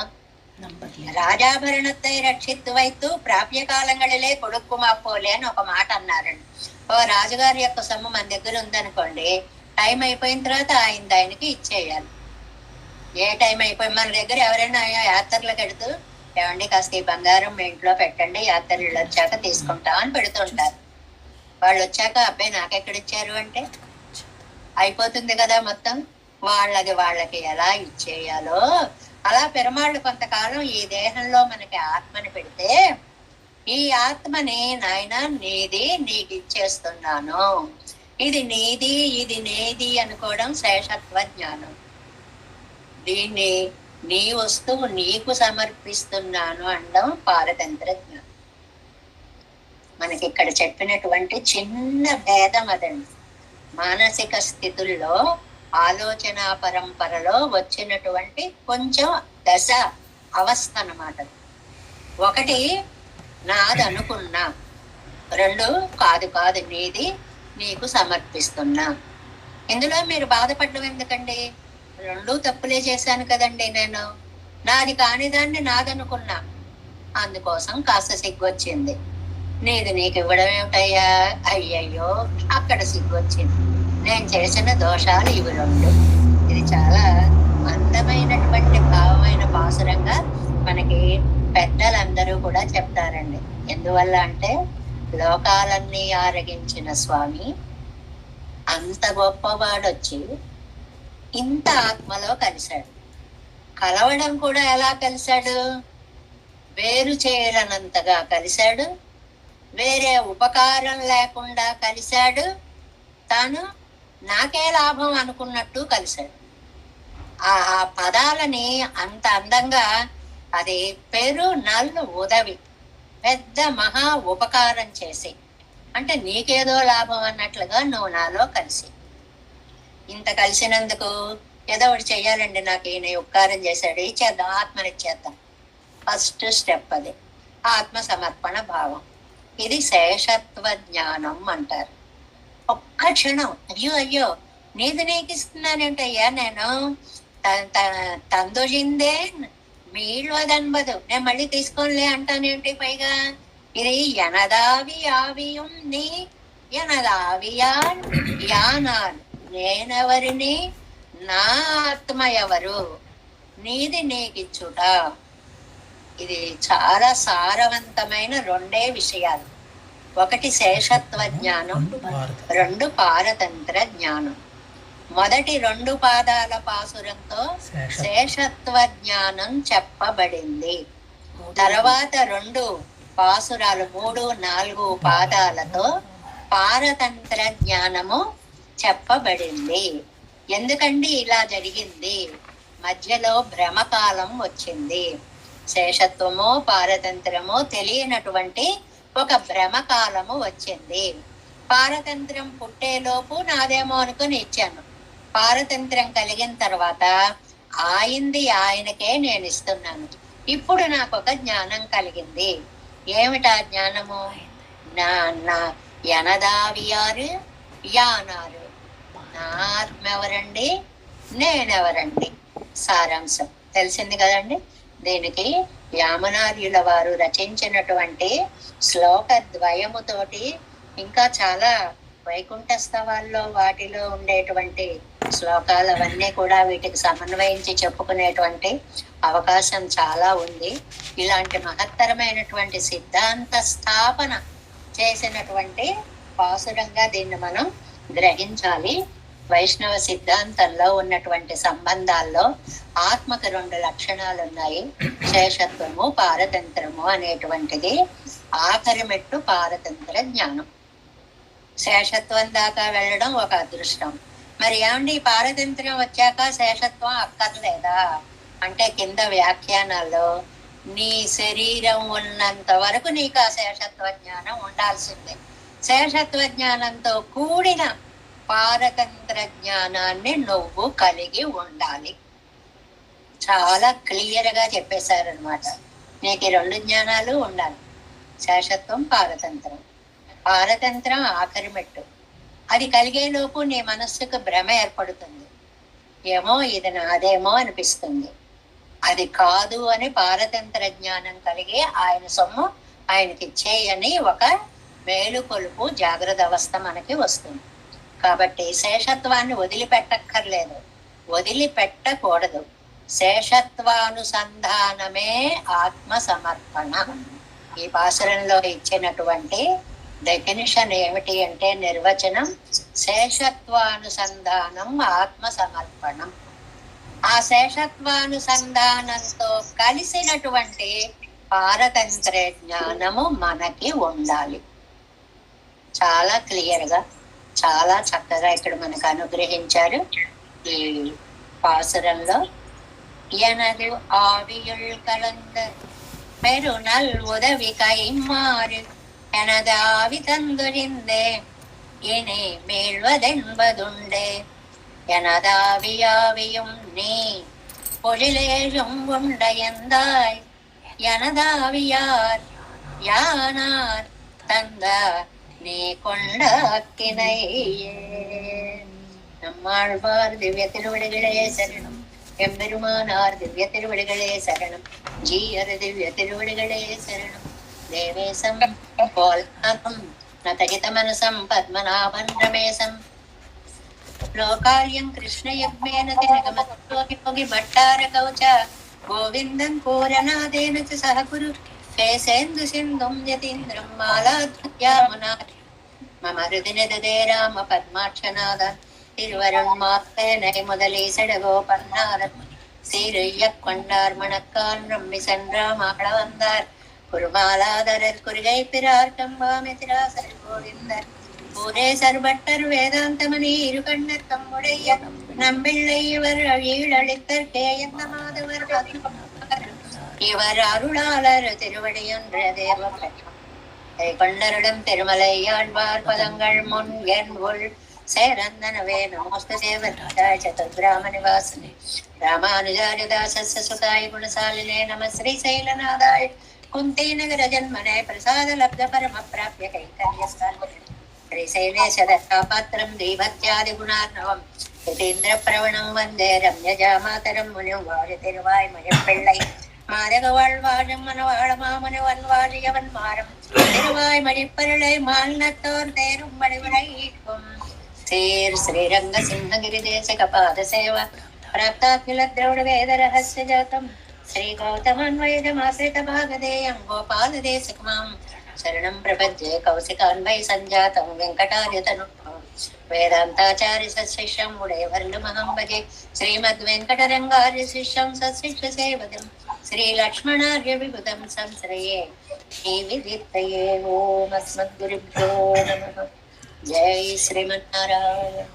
[SPEAKER 1] రాజాభరణத்தை రక్షిత్తు వైతు ప్రాప్యకాలంగళిలే కొడుక్కుమా పోలే అని ఒక మాట అన్నారండి. ఓ రాజుగారి యొక్క సొమ్ము మన దగ్గర ఉందనుకోండి, టైం అయిపోయిన తర్వాత ఆయనకి ఇచ్చేయాలి. ఏ టైం అయిపోయి మన దగ్గర ఎవరైనా యాత్రలకు ఎడుతూ, ఏమండి కాస్త ఈ బంగారం మీ ఇంట్లో పెట్టండి, యాత్రలు వచ్చాక తీసుకుంటాం అని పెడుతుంటారు. వాళ్ళు వచ్చాక అబ్బాయి నాకెక్కడిచ్చారు అంటే అయిపోతుంది కదా మొత్తం. వాళ్ళకి ఎలా ఇచ్చేయాలో అలా పెరుమాళ్ళు కొంతకాలం ఈ దేహంలో మనకి ఆత్మని పెడితే, ఈ ఆత్మని నాయన నీది నీకు ఇచ్చేస్తున్నాను, ఇది నీది ఇది నేది అనుకోవడం శేషత్వ జ్ఞానం. దీన్ని నీ వస్తువు నీకు సమర్పిస్తున్నాను అనడం పారతంత్ర జ్ఞానం. మనకి ఇక్కడ చెప్పినటువంటి చిన్న భేదం అదండి. మానసిక స్థితుల్లో ఆలోచన పరంపరలో వచ్చినటువంటి కొంచెం దశ అవస్థ అన్నమాట. ఒకటి నాదనుకున్నా, రెండు కాదు కాదు నీది నీకు సమర్పిస్తున్నా. ఇందులో మీరు బాధపడడం ఎందుకండి? రెండు తప్పులే చేశాను కదండి నేను. నాది కాని దాన్ని నాదనుకున్నా, అందుకోసం కాస్త సిగ్గొచ్చింది. నీది నీకు ఇవ్వడం ఏమిటయ్యా, అయ్యయ్యో అక్కడ సిగ్గొచ్చింది. నేను చేసిన దోషాలు ఇవి రెండు. ఇది చాలా అందమైనటువంటి భావమైన పాసురంగా మనకి పెద్దలందరూ కూడా చెప్తారండి. ఎందువల్ల అంటే లోకాలన్నీ ఆరగించిన స్వామి అంత గొప్పవాడొచ్చి ఇంత ఆత్మలో కలిశాడు. కలవడం కూడా ఎలా కలిశాడు? వేరు చేయలనంతగా కలిశాడు, వేరే ఉపకారం లేకుండా కలిశాడు, తాను నాకే లాభం అనుకున్నట్టు కలిశాడు. ఆ పదాలని అంత అందంగా, అది పెరు నల్లు ఉదవి, పెద్ద మహా ఉపకారం చేసి, అంటే నీకేదో లాభం అన్నట్లుగా నువ్వు నాలో కలిసి, ఇంత కలిసినందుకు ఏదో ఒకటి చెయ్యాలండి, నాకు ఈయన ఉపకారం చేశాడు, ఇచ్చేద్దాం, ఆత్మనిచ్చేద్దాం. ఫస్ట్ స్టెప్ అది ఆత్మ సమర్పణ భావం. ఇది శేషత్వ జ్ఞానం అంటారు. ఒక్క క్షణం అయ్యో అయ్యో నీది నీకు ఇస్తున్నానేంటయ్యా, నేను తందొజిందే మీళ్ళదన్బదు, నేను మళ్ళీ తీసుకోనిలే అంటానేంటి. పైగా ఇది ఎనదావి ఆవియం నీ ఎనదావియా యానాలు, నేనెవరిని నా ఆత్మ ఎవరు, నీది నీకిచ్చుట. ఇది చాలా సారవంతమైన రెండే విషయాలు. ఒకటి శేషత్వ జ్ఞానం, రెండు పారతంత్ర జ్ఞానం. మొదటి రెండు పాదాల పాసురంతో శేషత్వ జ్ఞానం చెప్పబడింది. తర్వాత రెండు పాసురాలు 3, 4 పాదాలతో పారతంత్ర జ్ఞానము చెప్పబడింది. ఎందుకండి ఇలా జరిగింది? మధ్యలో భ్రమకాలం వచ్చింది. శేషత్వమో పారతంత్రమో తెలియనటువంటి ఒక భ్రమకాలము వచ్చింది. పారతంత్రం పుట్టేలోపు నాదేమో అనుకుని ఇచ్చాను. పారతంత్రం కలిగిన తర్వాత ఆయింది ఆయనకే నేను ఇస్తున్నాను. ఇప్పుడు నాకు ఒక జ్ఞానం కలిగింది. ఏమిటా జ్ఞానము? నా ఎనదావియారు యానారు, నా ఆత్మ ఎవరండి, నేనెవరండి. సారాంశం తెలిసింది కదండి. దీనికి యామనార్యుల వారు రచించినటువంటి శ్లోక ద్వయముతోటి, ఇంకా చాలా వైకుంఠస్థవాల్లో వాటిలో ఉండేటువంటి శ్లోకాలు అవన్నీ కూడా వీటికి సమన్వయించి చెప్పుకునేటువంటి అవకాశం చాలా ఉంది. ఇలాంటి మహత్తరమైనటువంటి సిద్ధాంత స్థాపన చేసినటువంటి పాసురంగా దీన్ని మనం గ్రహించాలి. వైష్ణవ సిద్ధాంతంలో ఉన్నటువంటి సంబంధాల్లో ఆత్మకు 2 లక్షణాలు ఉన్నాయి. శేషత్వము, పారతంత్రము అనేటువంటిది ఆఖరి మెట్టు పారతంత్ర జ్ఞానం. శేషత్వం దాకా వెళ్ళడం ఒక అదృష్టం. మరి ఏమండి పారతంత్రం వచ్చాక శేషత్వం అక్కర్లేదా అంటే, కింద వ్యాఖ్యానాల్లో నీ శరీరం ఉన్నంత వరకు నీకు ఆ శేషత్వ జ్ఞానం ఉండాల్సిందే. శేషత్వ జ్ఞానంతో కూడిన పారతంత్ర జ్ఞానాన్ని నువ్వు కలిగి ఉండాలి. చాలా క్లియర్ గా చెప్పేశారనమాట. నీకు 2 జ్ఞానాలు ఉండాలి, శేషత్వం, పారతంత్రం. పారతంత్రం ఆఖరి మెట్టు. అది కలిగేలోపు నీ మనస్సుకు భ్రమ ఏర్పడుతుంది. ఏమో ఇది నాదేమో అనిపిస్తుంది. అది కాదు అని పారతంత్ర జ్ఞానం కలిగి ఆయన సొమ్ము ఆయనకి ఇచ్చేయని ఒక మేలుకొలుపు జాగ్రత్త అవస్థ మనకి వస్తుంది. కాబట్టి శేషత్వాన్ని వదిలిపెట్టక్కర్లేదు, వదిలిపెట్టకూడదు. శేషత్వానుసంధానమే ఆత్మ సమర్పణ. ఈ పాసురంలో ఇచ్చినటువంటి డెఫినిషన్ ఏమిటి అంటే, నిర్వచనం శేషత్వానుసంధానం ఆత్మ సమర్పణం. ఆ శేషత్వానుసంధానంతో కలిసినటువంటి పారతంత్ర జ్ఞానము మనకి ఉండాలి. చాలా క్లియర్ గా, చాలా చక్కగా ఇక్కడ మనకు అనుగ్రహించారు ఈ పాసురంలో. எனது ஆவியுள் கலந்த பெருநல் உதவி கைமாறு எனது ஆவி தந்துரிந்தே இனி மீள்வதென்பதுண்டே. எனதாவியாவியும் நீ பொழிலேழும் உண்டையந்தாய் எனதாவியார் யானார் தந்த நீ கொண்ட அக்கினையே. நம்மாழ்வார் திவ்ய திருவடிகளே சரணம். எம்பெருமானார் திவ்ய திருவடிகளே சரணம். ஜீயர் திவ்ய திருவடிகளே சரணம். தேவேசம் போல்கம் நதகித மனசம் பத்மநாபன் ரமேசம் लोकार्यं कृष्णयज्ञेन तिनिगमयोगि भट्टार कवच गोविन्दं पूरनादेन च सह कुरु केसेन्दु सिन्धुं यतीन्द्रं मालाद्यामुनारि मम हृदिनिददे राम पद्माक्षनाद तिरुवरुण्मात्तेनै முதலீசடகோபன்னார் சீரையக் கொண்டார் மணக்கான் ரம்மி சென்றாமாள வந்தார் குருமாலாதரர் குருகை பிறார் கம்பாமிதிராசர் கோவிந்தர் ஊரே சர்வட்டர் வேதாந்தமணி இருகண்ணர் தம்முடைய நம்பிள்ளை இவர் அழியளித்தற்கே எந்த மாதவர் இவர் அருளாளர் திருவடியொன்ற தேவ கொண்டரிடம் திருமலை ஆழ்வார் பதங்கள் முன் என் உள் சேரந்தனவே நமஸ்து தேவதாய சதுர்கிராம நிவாசனே ராமானுஜாரிதாசஸ்ய சுதாய குணசாலினே நம ஸ்ரீ சைலநாதாய குந்தி நகர ஜன்மனே பிரசாத லப்த பரம பிராப்ய கைங்கர்யஸ்தான श्रीशैलेशदत्तापात्रं दीभत्यादिगुणार्णवं यतीन्द्रप्रवणं वन्दे रम्यजामातरं मुनिं वाழிतिरुवाय मयப்பிள்ளை மாரக வாழ்வாழும் மனவாழ மாமனவன் வாழியவன் மாறம் திருவாய் மணிப்பருளை மால்நத்தோர் தேரும் மணிவிளைக்கும் சீர் ஸ்ரீரங்க சிங்ககிரி தேசக பாத சேவ பிராப்தாகில திரௌட வேத ரகசிய ஜாதம் ஸ்ரீ கௌதமன்வயமாசிரித பாகதேயம் கோபால தேசகமாம் शरणं प्रपद्ये कौशिकान्वय सञ्जातं वेङ्कटार्यतनु वेदान्ताचार्य सशिष्यं मुडेवर्णमहं भजे श्रीमद्वेङ्कटरङ्गार्य शिष्यं सशिष्य सेवकं श्रीलक्ष्मणार्य विबुधं संश्रये श्रीविदित्तये ओम् अस्मद्गुरुभ्यो नमः। जय श्रीमन्नारायण।